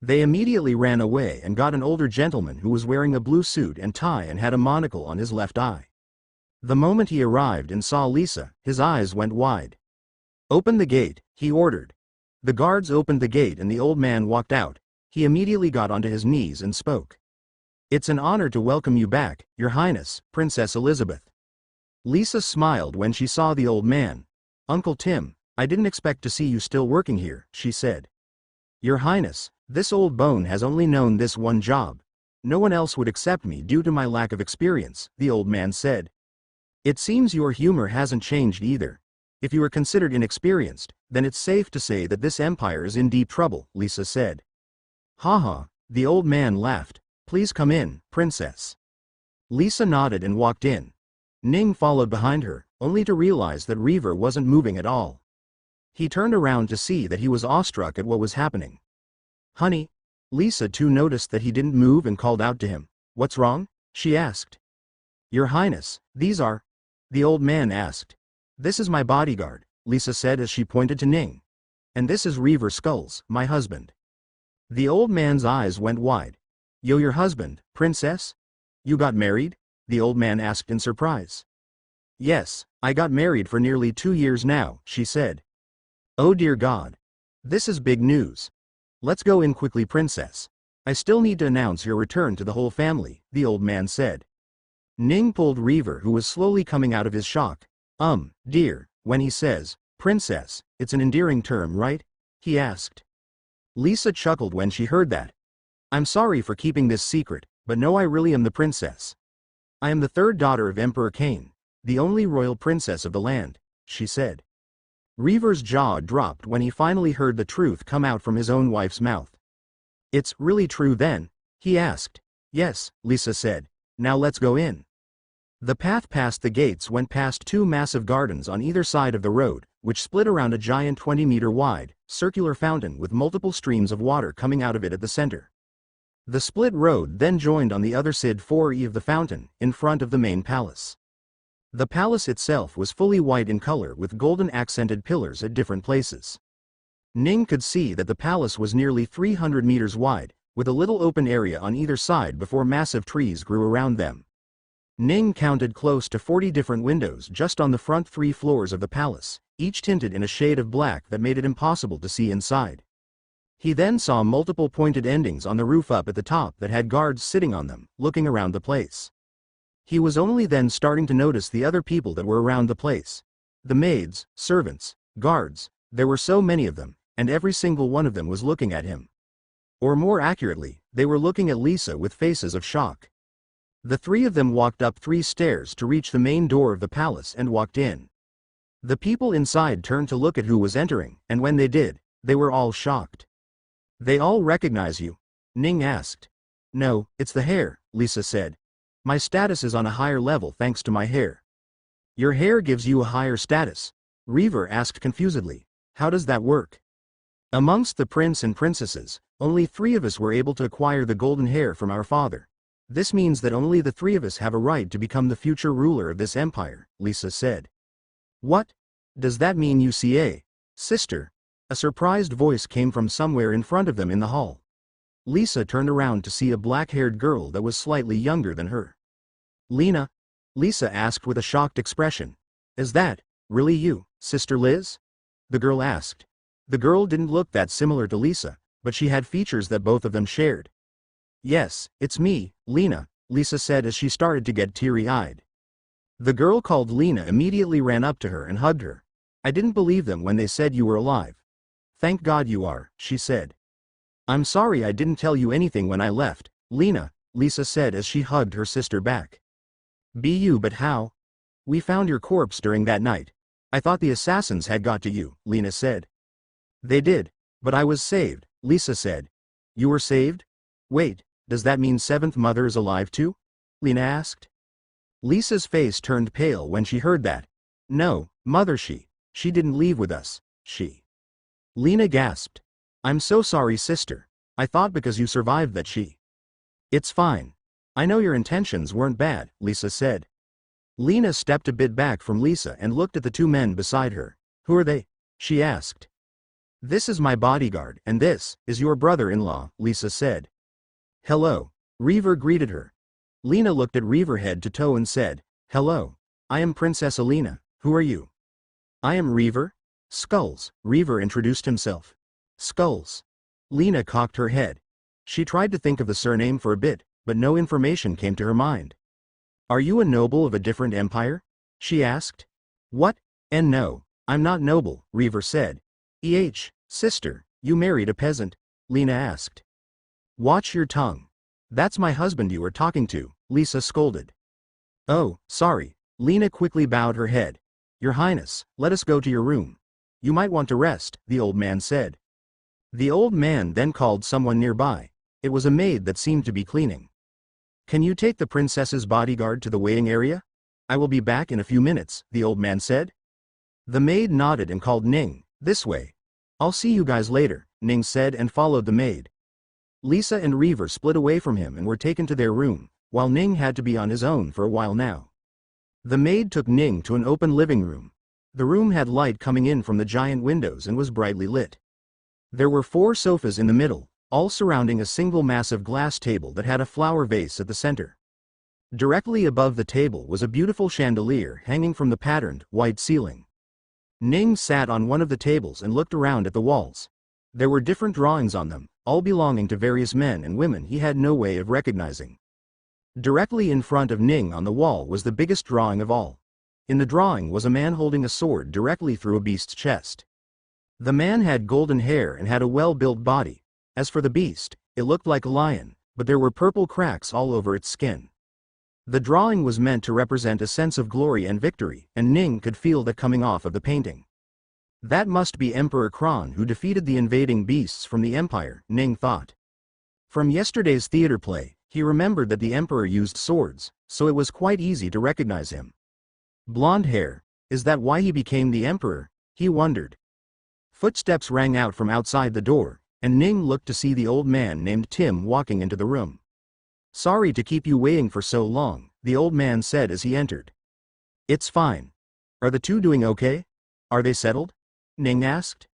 They immediately ran away and got an older gentleman who was wearing a blue suit and tie and had a monocle on his left eye. The moment he arrived and saw Lisa, his eyes went wide. "Open the gate," he ordered. The guards opened the gate and the old man walked out. He immediately got onto his knees and spoke. "It's an honor to welcome you back, Your Highness, Princess Elizabeth." Lisa smiled when she saw the old man. "Uncle Tim, I didn't expect to see you still working here," she said. "Your Highness, this old bone has only known this one job. No one else would accept me due to my lack of experience," the old man said. "It seems your humor hasn't changed either. If you are considered inexperienced, then it's safe to say that this empire is in deep trouble," Lisa said. "Haha," the old man laughed. "Please come in, Princess." Lisa nodded and walked in. Ning followed behind her, only to realize that Reaver wasn't moving at all. He turned around to see that he was awestruck at what was happening. "Honey?" Lisa too noticed that he didn't move and called out to him. "What's wrong?" she asked. "Your Highness, these are..." the old man asked. "This is my bodyguard," Lisa said as she pointed to Ning. "And this is Reaver Skulls, my husband." The old man's eyes went wide. "Yo, your husband, Princess? You got married?" the old man asked in surprise. "Yes, I got married for nearly 2 years now," she said. "Oh dear God. This is big news. Let's go in quickly, Princess. I still need to announce your return to the whole family," the old man said. Ning pulled Reaver, who was slowly coming out of his shock. Dear, when he says, Princess, it's an endearing term, right?" he asked. Lisa chuckled when she heard that. "I'm sorry for keeping this secret, but no, I really am the princess. I am the third daughter of Emperor Kane, the only royal princess of the land," she said. Reaver's jaw dropped when he finally heard the truth come out from his own wife's mouth. "It's really true then?" he asked. "Yes," Lisa said. "Now let's go in." The path past the gates went past 2 massive gardens on either side of the road, which split around a giant 20-meter wide, circular fountain with multiple streams of water coming out of it at the center. The split road then joined on the other side of the fountain, in front of the main palace. The palace itself was fully white in color with golden accented pillars at different places. Ning could see that the palace was nearly 300 meters wide, with a little open area on either side before massive trees grew around them. Ning counted close to 40 different windows just on the front 3 floors of the palace, each tinted in a shade of black that made it impossible to see inside. He then saw multiple pointed endings on the roof up at the top that had guards sitting on them, looking around the place. He was only then starting to notice the other people that were around the place. The maids, servants, guards, there were so many of them, and every single one of them was looking at him. Or more accurately, they were looking at Lisa with faces of shock. The 3 of them walked up 3 stairs to reach the main door of the palace and walked in. The people inside turned to look at who was entering, and when they did, they were all shocked. "They all recognize you?" Ning asked. "No, it's the hair," Lisa said. "My status is on a higher level thanks to my hair." "Your hair gives you a higher status?" Reaver asked confusedly. "How does that work?" "Amongst the prince and princesses, only 3 of us were able to acquire the golden hair from our father. This means that only the 3 of us have a right to become the future ruler of this empire," Lisa said. "What? Does that mean you see a sister?" A surprised voice came from somewhere in front of them in the hall. Lisa turned around to see a black-haired girl that was slightly younger than her. "Lena?" Lisa asked with a shocked expression. "Is that really you, Sister Liz?" the girl asked. The girl didn't look that similar to Lisa, but she had features that both of them shared. "Yes, it's me, Lena," Lisa said as she started to get teary-eyed. The girl called Lena immediately ran up to her and hugged her. "I didn't believe them when they said you were alive." "Thank God you are," she said. "I'm sorry I didn't tell you anything when I left, Lena," Lisa said as she hugged her sister back. But how?" "We found your corpse during that night. I thought the assassins had got to you," Lena said. "They did, but I was saved," Lisa said. "You were saved? Wait, does that mean Seventh Mother is alive too?" Lena asked. Lisa's face turned pale when she heard that. No, mother, she didn't leave with us, she. Lena gasped. I'm so sorry, sister. I thought because you survived that she. It's fine. I know your intentions weren't bad, Lisa said. Lena stepped a bit back from Lisa and looked at the two men beside her. Who are they? She asked. This is my bodyguard, and this is your brother-in-law, Lisa said. Hello. Reaver greeted her. Lena looked at Reaver head to toe and said, Hello. I am Princess Alina. Who are you? I am Reaver. Skulls, Reaver introduced himself. Skulls. Lena cocked her head. She tried to think of the surname for a bit, but no information came to her mind. Are you a noble of a different empire? She asked. What? And no, I'm not noble, Reaver said. Sister, you married a peasant? Lena asked. Watch your tongue. That's my husband you are talking to, Lisa scolded. Oh, sorry. Lena quickly bowed her head. Your Highness, let us go to your room. You might want to rest, the old man said. The old man then called someone nearby. It was a maid that seemed to be cleaning. Can you take the princess's bodyguard to the waiting area? I will be back in a few minutes, the old man said. The maid nodded and called Ning, this way. I'll see you guys later, Ning said and followed the maid. Lisa and Reaver split away from him and were taken to their room, while Ning had to be on his own for a while now. The maid took Ning to an open living room. The room had light coming in from the giant windows and was brightly lit. There were 4 sofas in the middle, all surrounding a single massive glass table that had a flower vase at the center. Directly above the table was a beautiful chandelier hanging from the patterned, white ceiling. Ning sat on one of the tables and looked around at the walls. There were different drawings on them, all belonging to various men and women he had no way of recognizing. Directly in front of Ning on the wall was the biggest drawing of all. In the drawing was a man holding a sword directly through a beast's chest. The man had golden hair and had a well-built body. As for the beast, it looked like a lion, but there were purple cracks all over its skin. The drawing was meant to represent a sense of glory and victory, and Ning could feel that coming off of the painting. That must be Emperor Kron who defeated the invading beasts from the Empire, Ning thought. From yesterday's theater play, he remembered that the Emperor used swords, so it was quite easy to recognize him. Blonde hair, is that why he became the Emperor? He wondered. Footsteps rang out from outside the door, and Ning looked to see the old man named Tim walking into the room. Sorry to keep you waiting for so long, the old man said as he entered. It's fine. Are the two doing okay? Are they settled? Ning asked.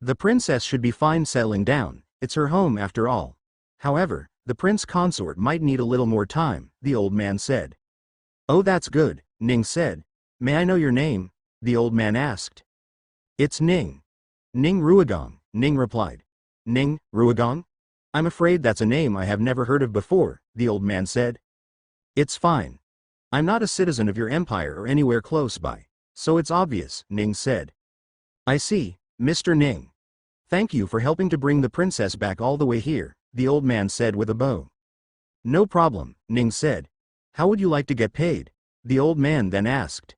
The princess should be fine settling down, it's her home after all. However, the prince consort might need a little more time, the old man said. Oh, that's good, Ning said. May I know your name? The old man asked. It's Ning. Ning Ruigong, Ning replied. Ning Ruigong? I'm afraid that's a name I have never heard of before, the old man said. It's fine. I'm not a citizen of your empire or anywhere close by, so it's obvious, Ning said. I see, Mr. Ning. Thank you for helping to bring the princess back all the way here, the old man said with a bow. No problem, Ning said. How would you like to get paid? The old man then asked.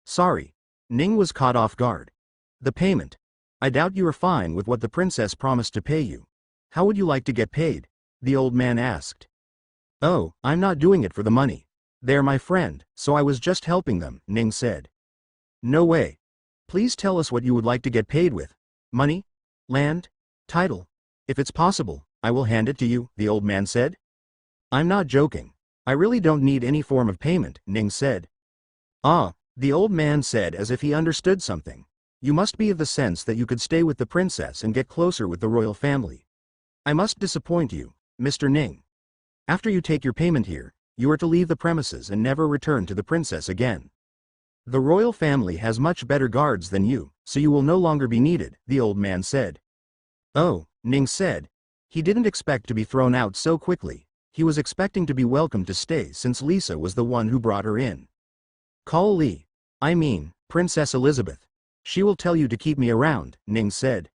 Sorry. Ning was caught off guard. The payment. I doubt you are fine with what the princess promised to pay you. How would you like to get paid? The old man asked. Oh, I'm not doing it for the money. They're my friend, so I was just helping them, Ning said. No way. Please tell us what you would like to get paid with. Money? Land? Title? If it's possible, I will hand it to you, the old man said. I'm not joking. I really don't need any form of payment, Ning said. Ah, the old man said as if he understood something. You must be of the sense that you could stay with the princess and get closer with the royal family. I must disappoint you, Mr. Ning. After you take your payment here, you are to leave the premises and never return to the princess again. The royal family has much better guards than you, so you will no longer be needed, the old man said. Oh, Ning said. He didn't expect to be thrown out so quickly. He was expecting to be welcome to stay since Lisa was the one who brought her in. Call Li. I mean, Princess Elizabeth. She will tell you to keep me around, Ning said.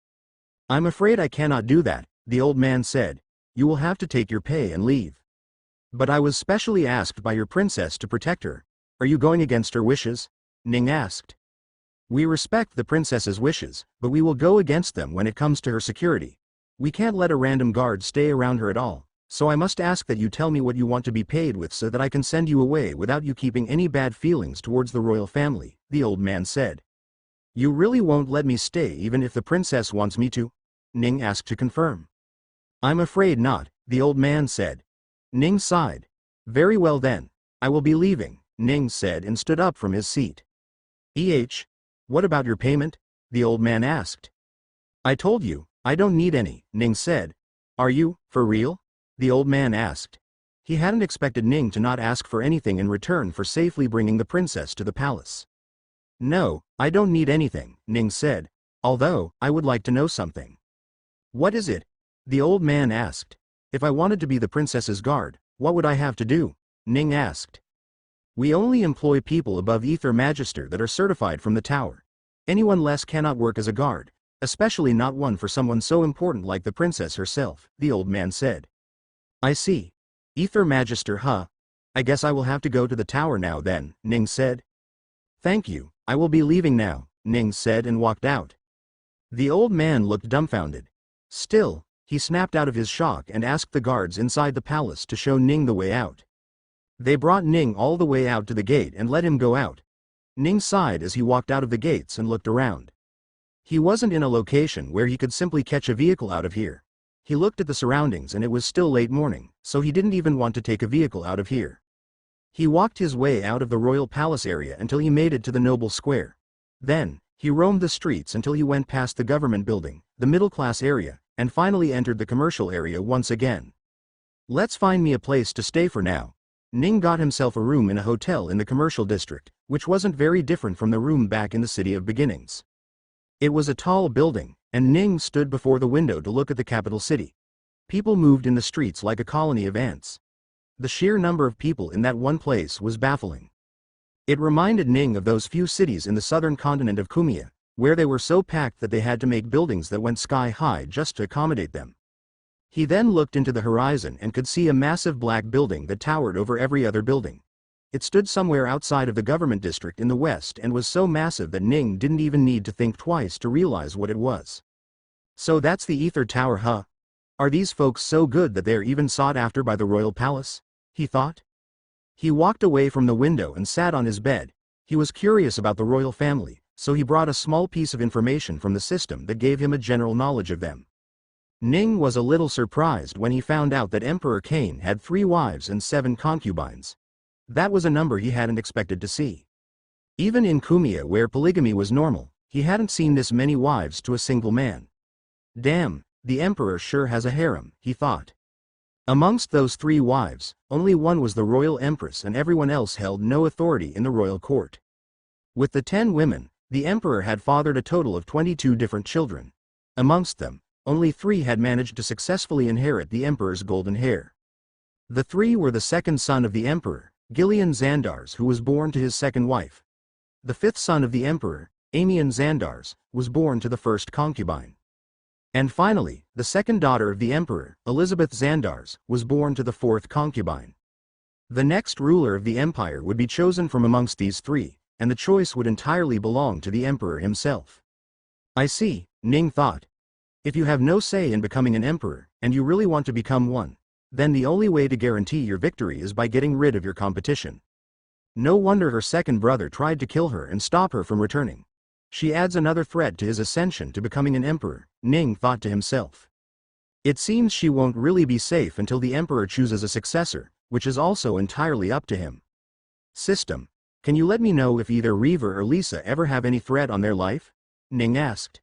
I'm afraid I cannot do that, the old man said. You will have to take your pay and leave. But I was specially asked by your princess to protect her. Are you going against her wishes? Ning asked. We respect the princess's wishes, but we will go against them when it comes to her security. We can't let a random guard stay around her at all, So I must ask that you tell me what you want to be paid with so that I can send you away without you keeping any bad feelings towards the royal family, the old man said. You really won't let me stay even if the princess wants me to? Ning asked to confirm. I'm afraid not, the old man said. Ning sighed. Very well then. I will be leaving, Ning said and stood up from his seat. What about your payment? The old man asked. I told you, I don't need any, Ning said. Are you, for real? The old man asked. He hadn't expected Ning to not ask for anything in return for safely bringing the princess to the palace. No, I don't need anything, Ning said, although, I would like to know something. What is it? The old man asked. If I wanted to be the princess's guard, what would I have to do? Ning asked. We only employ people above Ether Magister that are certified from the tower. Anyone less cannot work as a guard, especially not one for someone so important like the princess herself, the old man said. I see. Ether Magister, huh? I guess I will have to go to the tower now then, Ning said. Thank you, I will be leaving now, Ning said and walked out. The old man looked dumbfounded. Still, he snapped out of his shock and asked the guards inside the palace to show Ning the way out. They brought Ning all the way out to the gate and let him go out. Ning sighed as he walked out of the gates and looked around. He wasn't in a location where he could simply catch a vehicle out of here. He looked at the surroundings and it was still late morning, so he didn't even want to take a vehicle out of here. He walked his way out of the royal palace area until he made it to the noble square. Then, he roamed the streets until he went past the government building, the middle-class area, and finally entered the commercial area once again. Let's find me a place to stay for now. Ning got himself a room in a hotel in the commercial district, which wasn't very different from the room back in the City of Beginnings. It was a tall building, and Ning stood before the window to look at the capital city. People moved in the streets like a colony of ants. The sheer number of people in that one place was baffling. It reminded Ning of those few cities in the southern continent of Kumia, where they were so packed that they had to make buildings that went sky high just to accommodate them. He then looked into the horizon and could see a massive black building that towered over every other building. It stood somewhere outside of the government district in the west and was so massive that Ning didn't even need to think twice to realize what it was. So that's the Ether Tower, huh? Are these folks so good that they're even sought after by the royal palace? He thought. He walked away from the window and sat on his bed. He was curious about the royal family, so he brought a small piece of information from the system that gave him a general knowledge of them. Ning was a little surprised when he found out that Emperor Kane had 3 wives and 7 concubines. That was a number he hadn't expected to see. Even in Kumia, where polygamy was normal, he hadn't seen this many wives to a single man. Damn, the emperor sure has a harem, he thought. Amongst those 3 wives, only one was the royal empress and everyone else held no authority in the royal court. With the 10 women, the emperor had fathered a total of 22 different children. Amongst them, only 3 had managed to successfully inherit the emperor's golden hair. The 3 were the second son of the emperor, Gillian Xandars, who was born to his second wife. The 5th son of the emperor, Amian Xandars, was born to the first concubine. And finally, the second daughter of the emperor, Elizabeth Xandars, was born to the 4th concubine. The next ruler of the empire would be chosen from amongst these 3, and the choice would entirely belong to the emperor himself. I see, Ning thought. If you have no say in becoming an emperor, and you really want to become one, then the only way to guarantee your victory is by getting rid of your competition. No wonder her second brother tried to kill her and stop her from returning. She adds another threat to his ascension to becoming an emperor, Ning thought to himself. It seems she won't really be safe until the emperor chooses a successor, which is also entirely up to him. System, can you let me know if either Reaver or Lisa ever have any threat on their life? Ning asked.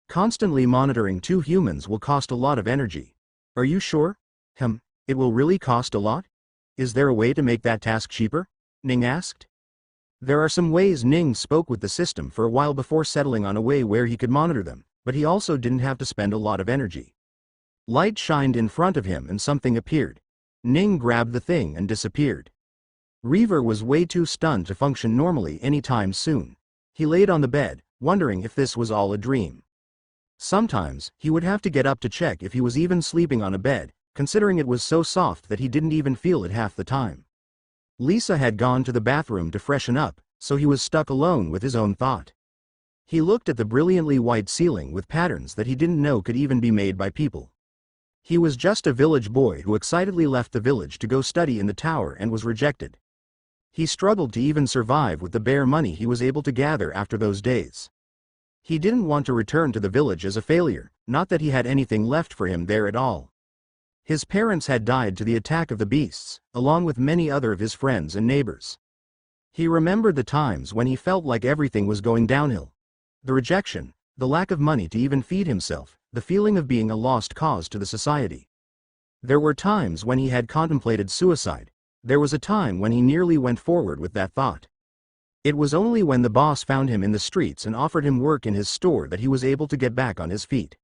Constantly monitoring 2 humans will cost a lot of energy. Are you sure? It will really cost a lot? Is there a way to make that task cheaper? Ning asked. There are some ways. Ning spoke with the system for a while before settling on a way where he could monitor them, but he also didn't have to spend a lot of energy. Light shined in front of him and something appeared. Ning grabbed the thing and disappeared. Reaver was way too stunned to function normally anytime soon. He laid on the bed, wondering if this was all a dream. Sometimes, he would have to get up to check if he was even sleeping on a bed, considering it was so soft that he didn't even feel it half the time. Lisa had gone to the bathroom to freshen up, so he was stuck alone with his own thought. He looked at the brilliantly white ceiling with patterns that he didn't know could even be made by people. He was just a village boy who excitedly left the village to go study in the tower and was rejected. He struggled to even survive with the bare money he was able to gather after those days. He didn't want to return to the village as a failure, not that he had anything left for him there at all. His parents had died to the attack of the beasts, along with many other of his friends and neighbors. He remembered the times when he felt like everything was going downhill. The rejection, the lack of money to even feed himself, the feeling of being a lost cause to the society. There were times when he had contemplated suicide. There was a time when he nearly went forward with that thought. It was only when the boss found him in the streets and offered him work in his store that he was able to get back on his feet.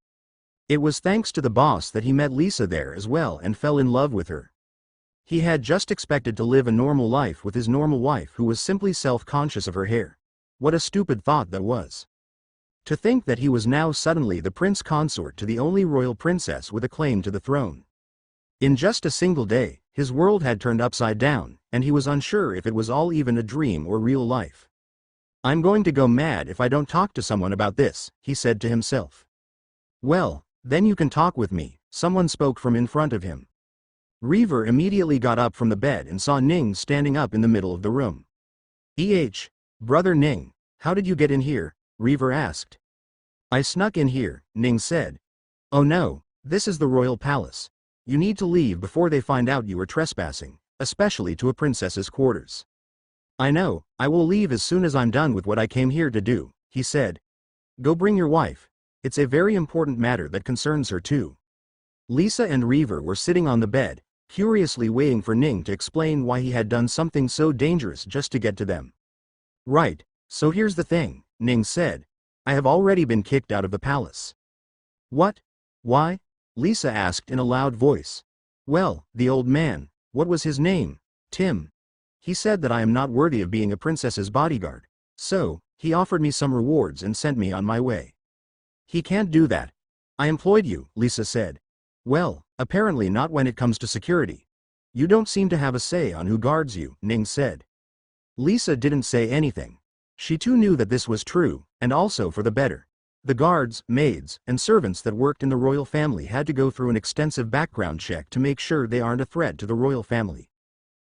It was thanks to the boss that he met Lisa there as well and fell in love with her. He had just expected to live a normal life with his normal wife who was simply self-conscious of her hair. What a stupid thought that was. To think that he was now suddenly the prince consort to the only royal princess with a claim to the throne. In just a single day, his world had turned upside down, and he was unsure if it was all even a dream or real life. "I'm going to go mad if I don't talk to someone about this," he said to himself. "Well, then you can talk with me," someone spoke from in front of him. Reaver immediately got up from the bed and saw Ning standing up in the middle of the room. Brother Ning, how did you get in here?" Reaver asked. "I snuck in here," Ning said. "Oh no, this is the royal palace. You need to leave before they find out you are trespassing, especially to a princess's quarters." "I know, I will leave as soon as I'm done with what I came here to do," he said. "Go bring your wife. It's a very important matter that concerns her too." Lisa and Reaver were sitting on the bed, curiously waiting for Ning to explain why he had done something so dangerous just to get to them. "Right, so here's the thing," Ning said. "I have already been kicked out of the palace." "What? Why?" Lisa asked in a loud voice. "Well, the old man, what was his name? Tim. He said that I am not worthy of being a princess's bodyguard. So, he offered me some rewards and sent me on my way." "He can't do that. I employed you," Lisa said. "Well, apparently not when it comes to security. You don't seem to have a say on who guards you," Ning said. Lisa didn't say anything. She too knew that this was true, and also for the better. The guards, maids, and servants that worked in the royal family had to go through an extensive background check to make sure they aren't a threat to the royal family.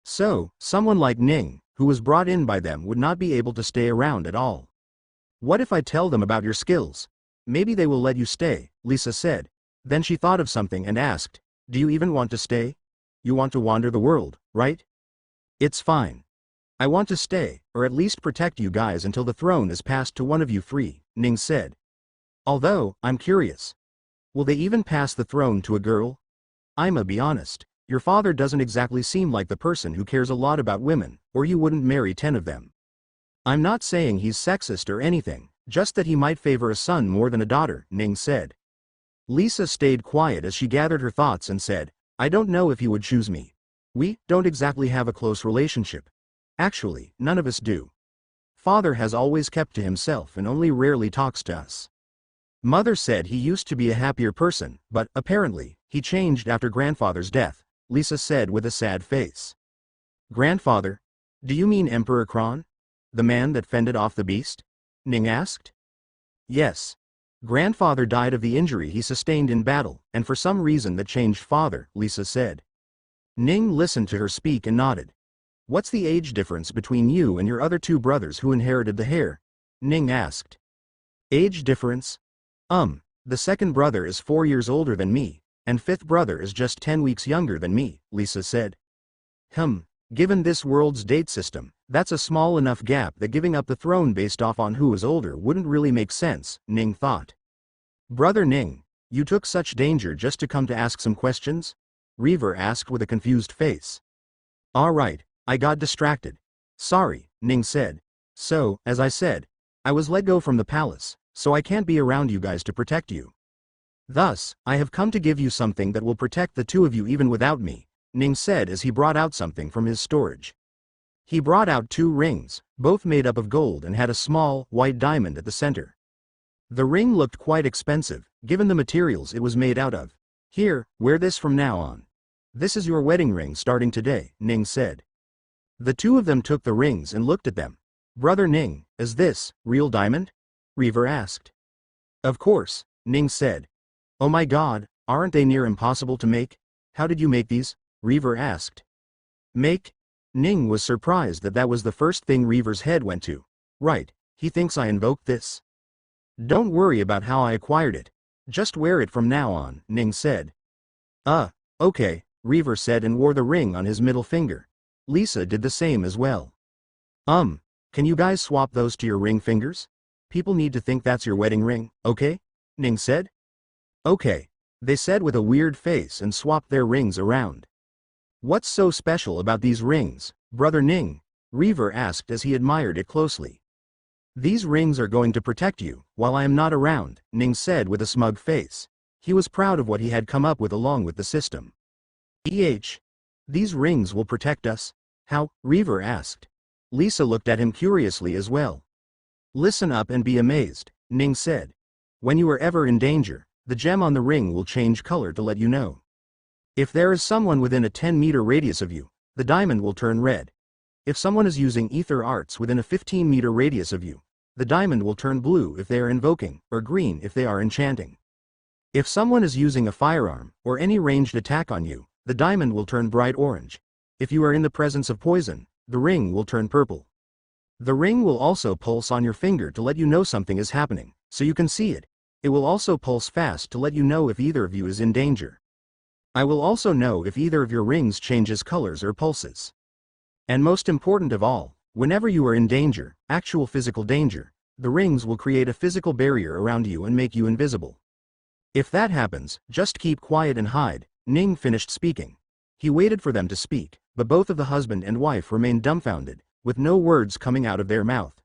So, someone like Ning, who was brought in by them, would not be able to stay around at all. "What if I tell them about your skills? Maybe they will let you stay," Lisa said. Then she thought of something and asked, "Do you even want to stay? You want to wander the world, right?" "It's fine. I want to stay, or at least protect you guys until the throne is passed to one of you three," Ning said. "Although, I'm curious. Will they even pass the throne to a girl? Be honest, your father doesn't exactly seem like the person who cares a lot about women, or you wouldn't marry 10 of them. I'm not saying he's sexist or anything, just that he might favor a son more than a daughter," Ning said. Lisa stayed quiet as she gathered her thoughts and said, "I don't know if he would choose me. We don't exactly have a close relationship. Actually, none of us do. Father has always kept to himself and only rarely talks to us. Mother said he used to be a happier person, but, apparently, he changed after grandfather's death," Lisa said with a sad face. "Grandfather? Do you mean Emperor Kron? The man that fended off the beast?" Ning asked. "Yes. Grandfather died of the injury he sustained in battle, and for some reason that changed father," Lisa said. Ning listened to her speak and nodded. "What's the age difference between you and your other 2 brothers who inherited the hair?" Ning asked. "Age difference? The second brother is 4 years older than me, and 5th brother is just 10 weeks younger than me," Lisa said. Given this world's date system, that's a small enough gap that giving up the throne based off on who is older wouldn't really make sense," Ning thought. "Brother Ning, you took such danger just to come to ask some questions?" Reaver asked with a confused face. "Alright, I got distracted. Sorry," Ning said. "So, as I said, I was let go from the palace, so I can't be around you guys to protect you. Thus, I have come to give you something that will protect the 2 of you even without me," Ning said as he brought out something from his storage. He brought out 2 rings, both made up of gold and had a small, white diamond at the center. The ring looked quite expensive, given the materials it was made out of. "Here, wear this from now on. This is your wedding ring starting today," Ning said. The 2 of them took the rings and looked at them. "Brother Ning, is this real diamond?" Reaver asked. "Of course," Ning said. "Oh my god, Aren't they near impossible to make? How did you make these? Reaver asked. Make? Ning was surprised that that was the first thing Reaver's head went to. Right, he thinks I invoked this. Don't worry about how I acquired it. Just wear it from now on, Ning said. Okay, Reaver said and wore the ring on his middle finger. Lisa did the same as well. Can you guys swap those to your ring fingers? People need to think that's your wedding ring, okay? Ning said. Okay, they said with a weird face and swapped their rings around. What's so special about these rings, Brother Ning? Reaver asked as he admired it closely. These rings are going to protect you, while I am not around, Ning said with a smug face. He was proud of what he had come up with along with the system. These rings will protect us? How? Reaver asked. Lisa looked at him curiously as well. Listen up and be amazed, Ning said. When you are ever in danger, the gem on the ring will change color to let you know. If there is someone within a 10-meter radius of you, the diamond will turn red. If someone is using ether arts within a 15-meter radius of you, the diamond will turn blue if they are invoking, or green if they are enchanting. If someone is using a firearm, or any ranged attack on you, the diamond will turn bright orange. If you are in the presence of poison, the ring will turn purple. The ring will also pulse on your finger to let you know something is happening, so you can see it. It will also pulse fast to let you know if either of you is in danger. I will also know if either of your rings changes colors or pulses. And most important of all, whenever you are in danger, actual physical danger, the rings will create a physical barrier around you and make you invisible. If that happens, just keep quiet and hide. Ning finished speaking. He waited for them to speak, but both of the husband and wife remained dumbfounded, with no words coming out of their mouth.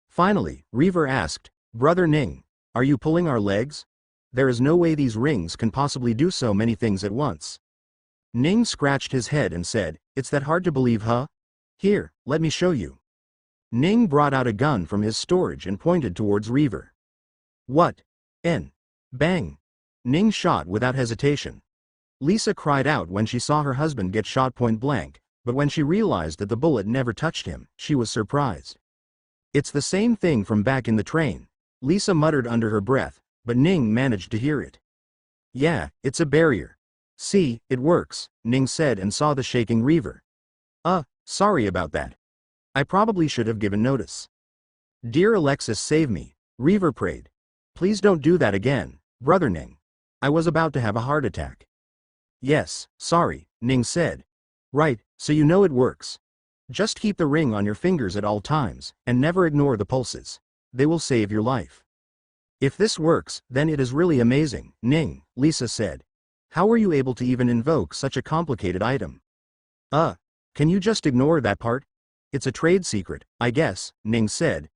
Finally, Reaver asked, Brother Ning, are you pulling our legs? There is no way these rings can possibly do so many things at once. Ning scratched his head and said, It's that hard to believe, huh? Here, let me show you. Ning brought out a gun from his storage and pointed towards Reaver. What? Bang! Ning shot without hesitation. Lisa cried out when she saw her husband get shot point blank, but when she realized that the bullet never touched him, she was surprised. It's the same thing from back in the train, Lisa muttered under her breath, but Ning managed to hear it. Yeah, it's a barrier. See, it works, Ning said and saw the shaking Reaver. Sorry about that. I probably should have given notice. Dear Alexis, save me, Reaver prayed. Please don't do that again, Brother Ning. I was about to have a heart attack. Yes, sorry, Ning said. Right, so you know it works. Just keep the ring on your fingers at all times, and never ignore the pulses. They will save your life. If this works, then it is really amazing, Ning, Lisa said. How were you able to even invoke such a complicated item? Can you just ignore that part? It's a trade secret, I guess, Ning said.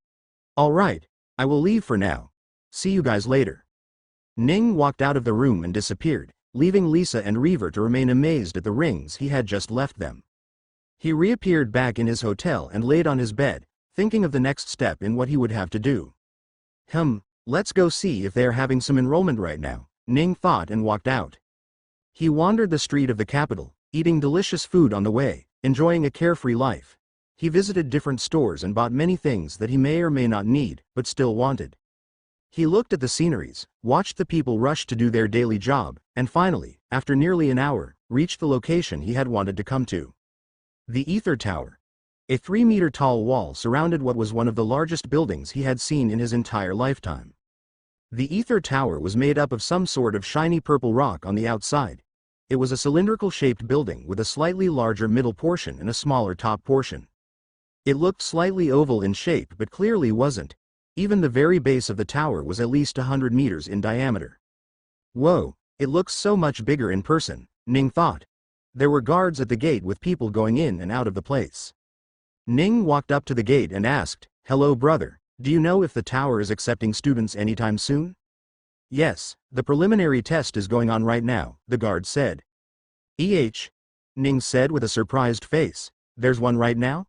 All right, I will leave for now. See you guys later. Ning walked out of the room and disappeared, leaving Lisa and Reaver to remain amazed at the rings he had just left them. He reappeared back in his hotel and laid on his bed, thinking of the next step in what he would have to do. Let's go see if they are having some enrollment right now, Ning thought and walked out. He wandered the street of the capital, eating delicious food on the way, enjoying a carefree life. He visited different stores and bought many things that he may or may not need, but still wanted. He looked at the sceneries, watched the people rush to do their daily job, and finally, after nearly an hour, reached the location he had wanted to come to. The Ether Tower. A 3-meter-tall wall surrounded what was one of the largest buildings he had seen in his entire lifetime. The Ether Tower was made up of some sort of shiny purple rock on the outside. It was a cylindrical-shaped building with a slightly larger middle portion and a smaller top portion. It looked slightly oval in shape but clearly wasn't. Even the very base of the tower was at least 100 meters in diameter. Whoa, it looks so much bigger in person, Ning thought. There were guards at the gate with people going in and out of the place. Ning walked up to the gate and asked, Hello brother, do you know if the tower is accepting students anytime soon? Yes, the preliminary test is going on right now, the guard said. Ning said with a surprised face. There's one right now?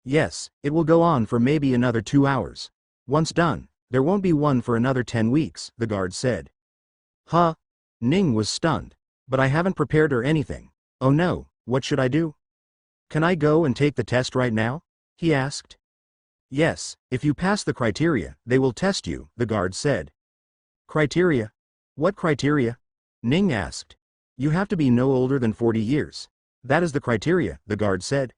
Yes, it will go on for maybe another 2 hours. Once done, there won't be one for another 10 weeks, the guard said. Huh? Ning was stunned. But I haven't prepared or anything. Oh no, what should I do? Can I go and take the test right now? He asked. Yes, if you pass the criteria, they will test you, the guard said. Criteria? What criteria? Ning asked. You have to be no older than 40 years. That is the criteria, the guard said.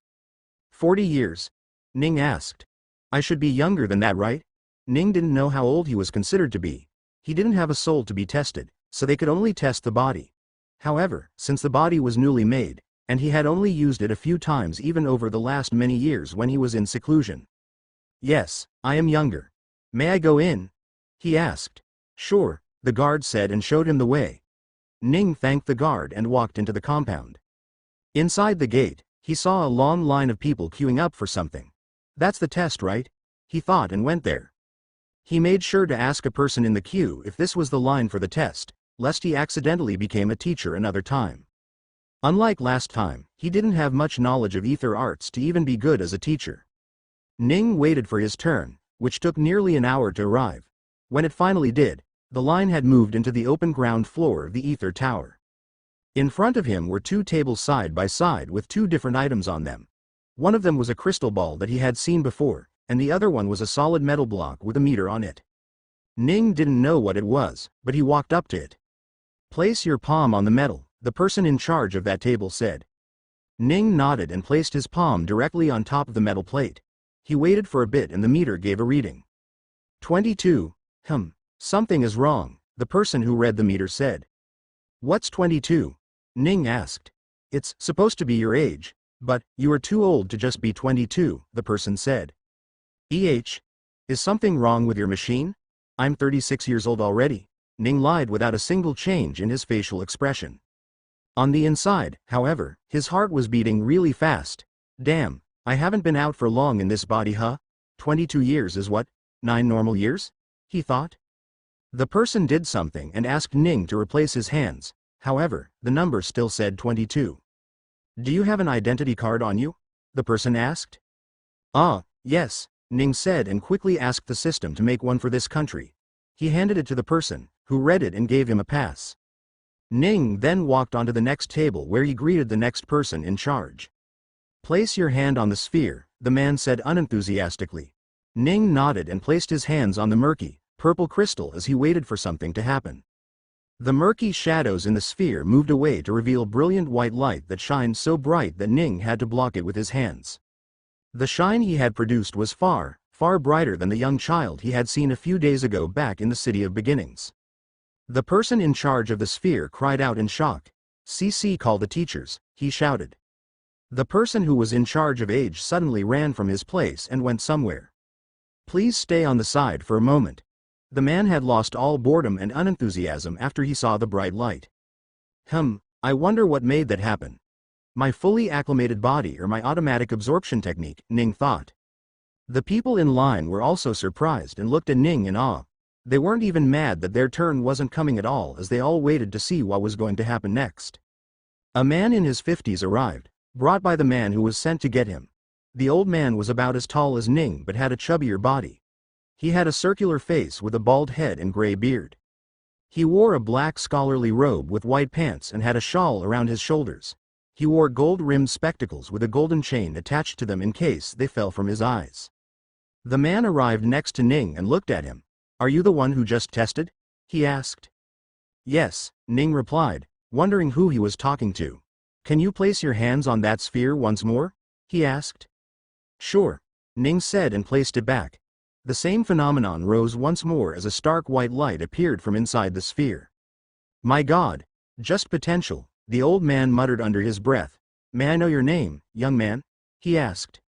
40 years? Ning asked. I should be younger than that, right? Ning didn't know how old he was considered to be. He didn't have a soul to be tested, so they could only test the body. However, since the body was newly made, and he had only used it a few times even over the last many years when he was in seclusion. Yes, I am younger. May I go in? He asked. Sure, the guard said and showed him the way. Ning thanked the guard and walked into the compound. Inside the gate, he saw a long line of people queuing up for something. That's the test, right? He thought and went there. He made sure to ask a person in the queue if this was the line for the test, lest he accidentally became a teacher another time. Unlike last time, he didn't have much knowledge of ether arts to even be good as a teacher. Ning waited for his turn, which took nearly an hour to arrive. When it finally did, the line had moved into the open ground floor of the ether tower. In front of him were two tables side by side with two different items on them. One of them was a crystal ball that he had seen before, and the other one was a solid metal block with a meter on it. Ning didn't know what it was, but he walked up to it. Place your palm on the metal, the person in charge of that table said. Ning nodded and placed his palm directly on top of the metal plate. He waited for a bit and the meter gave a reading. 22. Something is wrong, the person who read the meter said. What's 22? Ning asked. It's supposed to be your age, but you are too old to just be 22, the person said. Is something wrong with your machine? I'm 36 years old already. Ning lied without a single change in his facial expression. On the inside, however, his heart was beating really fast. Damn, I haven't been out for long in this body, huh? 22 years is what? 9 normal years? He thought. The person did something and asked Ning to replace his hands. However, the number still said 22. Do you have an identity card on you? The person asked. Yes, Ning said and quickly asked the system to make one for this country. He handed it to the person, who read it and gave him a pass. Ning then walked onto the next table where he greeted the next person in charge. Place your hand on the sphere, the man said unenthusiastically. Ning nodded and placed his hands on the murky, purple crystal as he waited for something to happen. The murky shadows in the sphere moved away to reveal brilliant white light that shined so bright that Ning had to block it with his hands. The shine he had produced was far, far brighter than the young child he had seen a few days ago back in the City of Beginnings. The person in charge of the sphere cried out in shock. CC, call the teachers, he shouted. The person who was in charge of age suddenly ran from his place and went somewhere. Please stay on the side for a moment. The man had lost all boredom and unenthusiasm after he saw the bright light. I wonder what made that happen. My fully acclimated body or my automatic absorption technique, Ning thought. The people in line were also surprised and looked at Ning in awe. They weren't even mad that their turn wasn't coming at all as they all waited to see what was going to happen next. A man in his 50s arrived, brought by the man who was sent to get him. The old man was about as tall as Ning but had a chubbier body. He had a circular face with a bald head and gray beard. He wore a black scholarly robe with white pants and had a shawl around his shoulders. He wore gold-rimmed spectacles with a golden chain attached to them in case they fell from his eyes. The man arrived next to Ning and looked at him. Are you the one who just tested? He asked. Yes, Ning replied, wondering who he was talking to. Can you place your hands on that sphere once more? He asked. Sure, Ning said and placed it back. The same phenomenon rose once more as a stark white light appeared from inside the sphere. My God, just potential, the old man muttered under his breath. May I know your name, young man? He asked.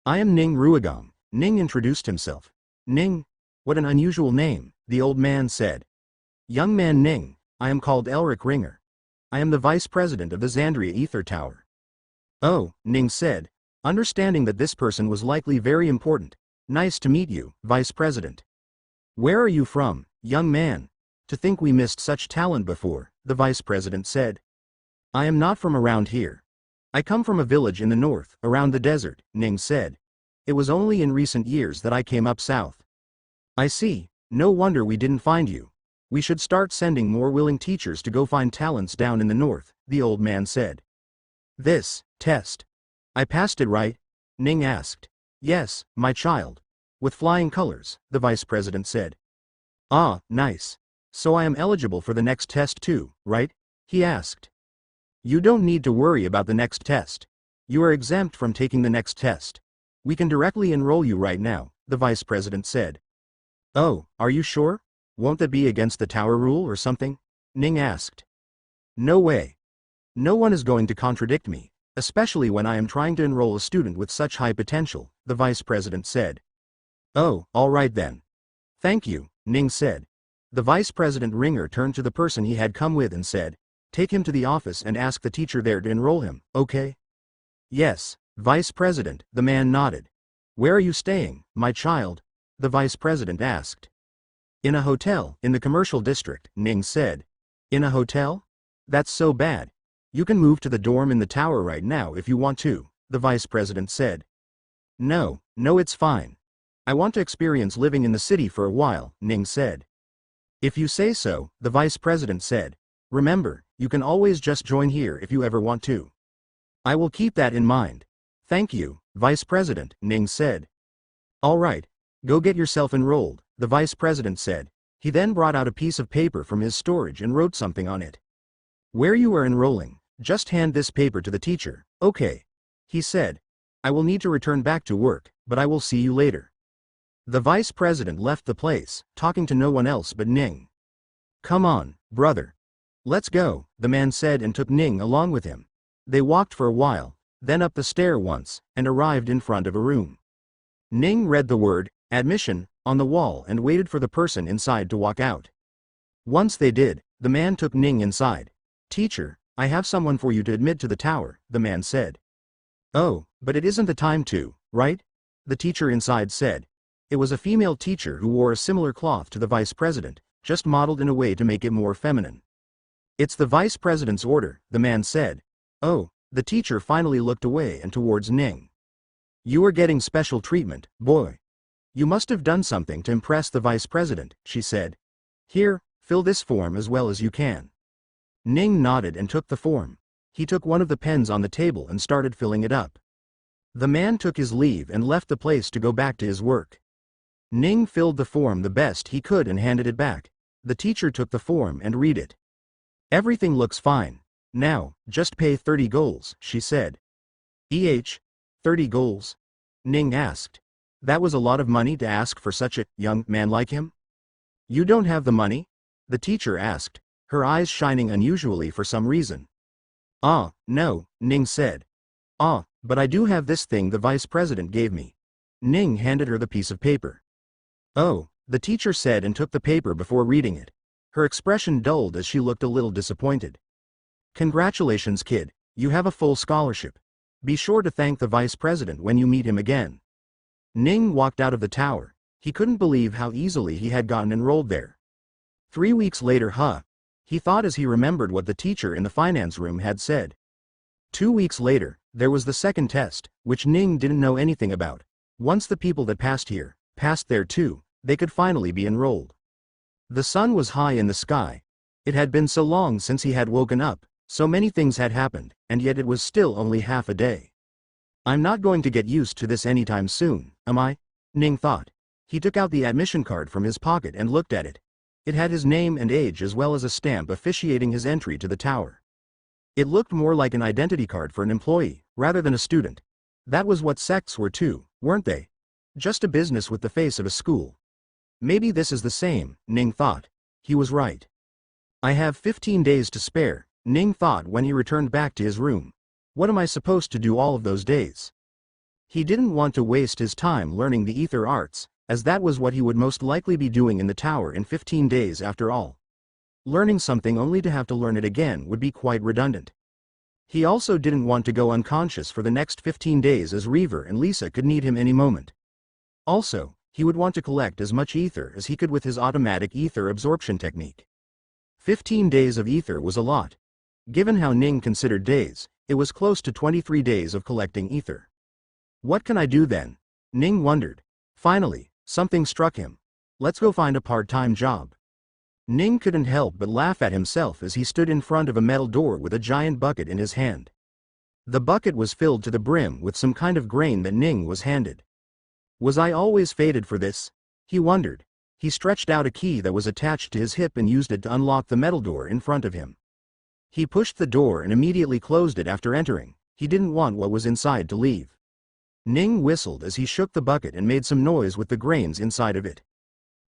I am Ning Ruigam, Ning introduced himself. Ning? What an unusual name, the old man said. Young man Ning, I am called Elric Ringer. I am the vice president of the Xandria Ether Tower. Oh, Ning said, understanding that this person was likely very important. Nice to meet you, vice president. Where are you from, young man? To think we missed such talent before, the vice president said. I am not from around here. I come from a village in the north, around the desert, Ning said. It was only in recent years that I came up south. I see, no wonder we didn't find you. We should start sending more willing teachers to go find talents down in the north, the old man said. This test. I passed it right? Ning asked. Yes, my child. With flying colors, the vice president said. Ah, nice. So I am eligible for the next test too, right? He asked. You don't need to worry about the next test. You are exempt from taking the next test. We can directly enroll you right now, the vice president said. Oh, are you sure? Won't that be against the tower rule or something? Ning asked. No way. No one is going to contradict me, especially when I am trying to enroll a student with such high potential, the vice president said. Oh, all right then. Thank you, Ning said. The vice president Ringer turned to the person he had come with and said, take him to the office and ask the teacher there to enroll him, okay? Yes, vice president, the man nodded. Where are you staying, my child? The vice president asked. In a hotel, in the commercial district, Ning said. In a hotel? That's so bad. You can move to the dorm in the tower right now if you want to, the vice president said. No, it's fine. I want to experience living in the city for a while, Ning said. If you say so, the vice president said. Remember, you can always just join here if you ever want to. I will keep that in mind. Thank you, vice president, Ning said. All right, go get yourself enrolled, the vice president said. He then brought out a piece of paper from his storage and wrote something on it. Where you are enrolling, just hand this paper to the teacher, okay? He said. I will need to return back to work, but I will see you later. The vice president left the place, talking to no one else but Ning. Come on, brother. Let's go, the man said and took Ning along with him. They walked for a while, then up the stair once, and arrived in front of a room. Ning read the word, admission, on the wall and waited for the person inside to walk out. Once they did, the man took Ning inside. Teacher, I have someone for you to admit to the tower, the man said. Oh, but it isn't the time to, right? The teacher inside said. It was a female teacher who wore a similar cloth to the vice president, just modeled in a way to make it more feminine. It's the vice president's order, the man said. Oh, the teacher finally looked away and towards Ning. You are getting special treatment, boy. You must have done something to impress the vice president, she said. Here, fill this form as well as you can. Ning nodded and took the form. He took one of the pens on the table and started filling it up. The man took his leave and left the place to go back to his work. Ning filled the form the best he could and handed it back. The teacher took the form and read it. Everything looks fine. Now, just pay 30 goals, she said. 30 goals? Ning asked. That was a lot of money to ask for such a young man like him? You don't have the money? The teacher asked, her eyes shining unusually for some reason. Ah, no, Ning said. Ah, but I do have this thing the vice president gave me. Ning handed her the piece of paper. Oh, the teacher said and took the paper before reading it. Her expression dulled as she looked a little disappointed. Congratulations, kid, you have a full scholarship. Be sure to thank the vice president when you meet him again. Ning walked out of the tower. He couldn't believe how easily he had gotten enrolled there. 3 weeks later, he thought as he remembered what the teacher in the finance room had said. 2 weeks later, there was the second test, which Ning didn't know anything about. Once the people that passed here, passed there too, they could finally be enrolled. The sun was high in the sky. It had been so long since he had woken up, so many things had happened, and yet it was still only half a day. I'm not going to get used to this anytime soon, am I? Ning thought. He took out the admission card from his pocket and looked at it. It had his name and age as well as a stamp officiating his entry to the tower. It looked more like an identity card for an employee, rather than a student. That was what sects were too, weren't they? Just a business with the face of a school. Maybe this is the same, Ning thought. He was right. I have 15 days to spare, Ning thought when he returned back to his room. What am I supposed to do all of those days? He didn't want to waste his time learning the ether arts, as that was what he would most likely be doing in the tower in 15 days after all. Learning something only to have to learn it again would be quite redundant. He also didn't want to go unconscious for the next 15 days as Reaver and Lisa could need him any moment. Also, he would want to collect as much ether as he could with his automatic ether absorption technique. 15 days of ether was a lot. Given how Ning considered days, it was close to 23 days of collecting ether. What can I do then? Ning wondered. Finally, something struck him. Let's go find a part-time job. Ning couldn't help but laugh at himself as he stood in front of a metal door with a giant bucket in his hand. The bucket was filled to the brim with some kind of grain that Ning was handed. Was I always fated for this? He wondered. He stretched out a key that was attached to his hip and used it to unlock the metal door in front of him. He pushed the door and immediately closed it after entering. He didn't want what was inside to leave. Ning whistled as he shook the bucket and made some noise with the grains inside of it.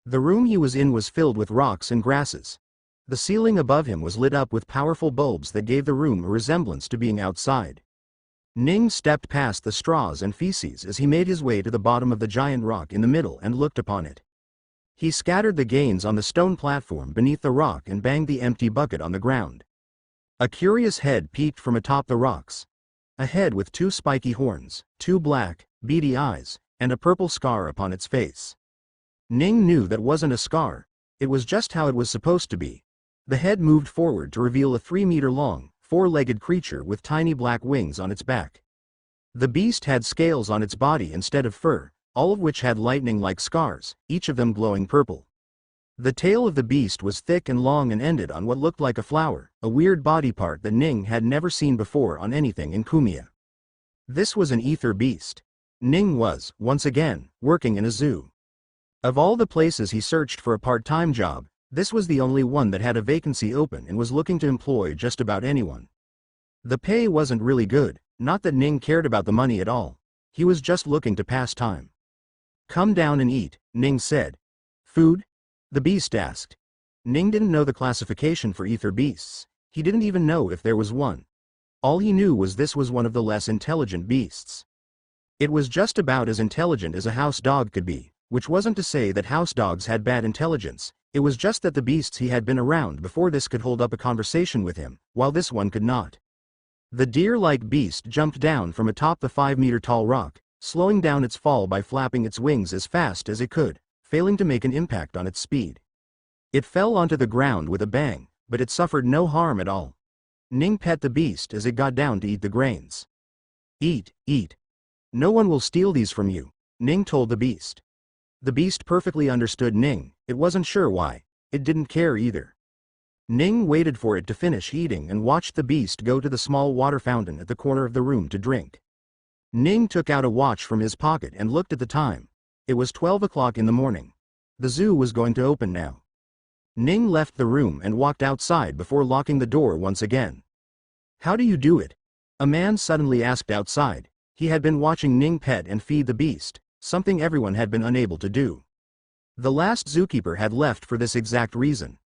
The room he was in was filled with rocks and grasses. The ceiling above him was lit up with powerful bulbs that gave the room a resemblance to being outside. Ning stepped past the straws and feces as he made his way to the bottom of the giant rock in the middle and looked upon it. He scattered the gains on the stone platform beneath the rock and banged the empty bucket on the ground. A curious head peeked from atop the rocks. A head with 2 spiky horns, 2 black, beady eyes, and a purple scar upon its face. Ning knew that wasn't a scar. It was just how it was supposed to be. The head moved forward to reveal a 3-meter-long, 4-legged creature with tiny black wings on its back. The beast had scales on its body instead of fur, all of which had lightning-like scars, each of them glowing purple. The tail of the beast was thick and long and ended on what looked like a flower, a weird body part that Ning had never seen before on anything in Kumiya. This was an ether beast. Ning was, once again, working in a zoo. Of all the places he searched for a part-time job, this was the only one that had a vacancy open and was looking to employ just about anyone. The pay wasn't really good, not that Ning cared about the money at all. He was just looking to pass time. "Come down and eat," Ning said. "Food?" the beast asked. Ning didn't know the classification for ether beasts. He didn't even know if there was one. All he knew was this was one of the less intelligent beasts. It was just about as intelligent as a house dog could be, which wasn't to say that house dogs had bad intelligence. It was just that the beasts he had been around before this could hold up a conversation with him, while this one could not. The deer-like beast jumped down from atop the 5-meter-tall rock, slowing down its fall by flapping its wings as fast as it could, failing to make an impact on its speed. It fell onto the ground with a bang, but it suffered no harm at all. Ning pet the beast as it got down to eat the grains. "Eat, eat. No one will steal these from you," Ning told the beast. The beast perfectly understood Ning. It wasn't sure why. It didn't care either. Ning waited for it to finish eating and watched the beast go to the small water fountain at the corner of the room to drink. Ning took out a watch from his pocket and looked at the time. It was 12 o'clock in the morning. The zoo was going to open now. Ning left the room and walked outside before locking the door once again. "How do you do it?" a man suddenly asked outside. He had been watching Ning pet and feed the beast, something everyone had been unable to do. The last zookeeper had left for this exact reason.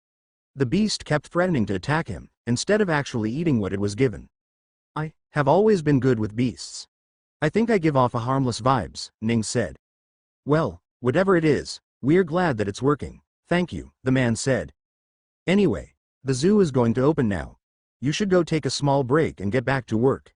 The beast kept threatening to attack him, instead of actually eating what it was given. "I have always been good with beasts. I think I give off a harmless vibes," Ning said. "Well, whatever it is, we're glad that it's working, thank you," the man said. "Anyway, the zoo is going to open now. You should go take a small break and get back to work."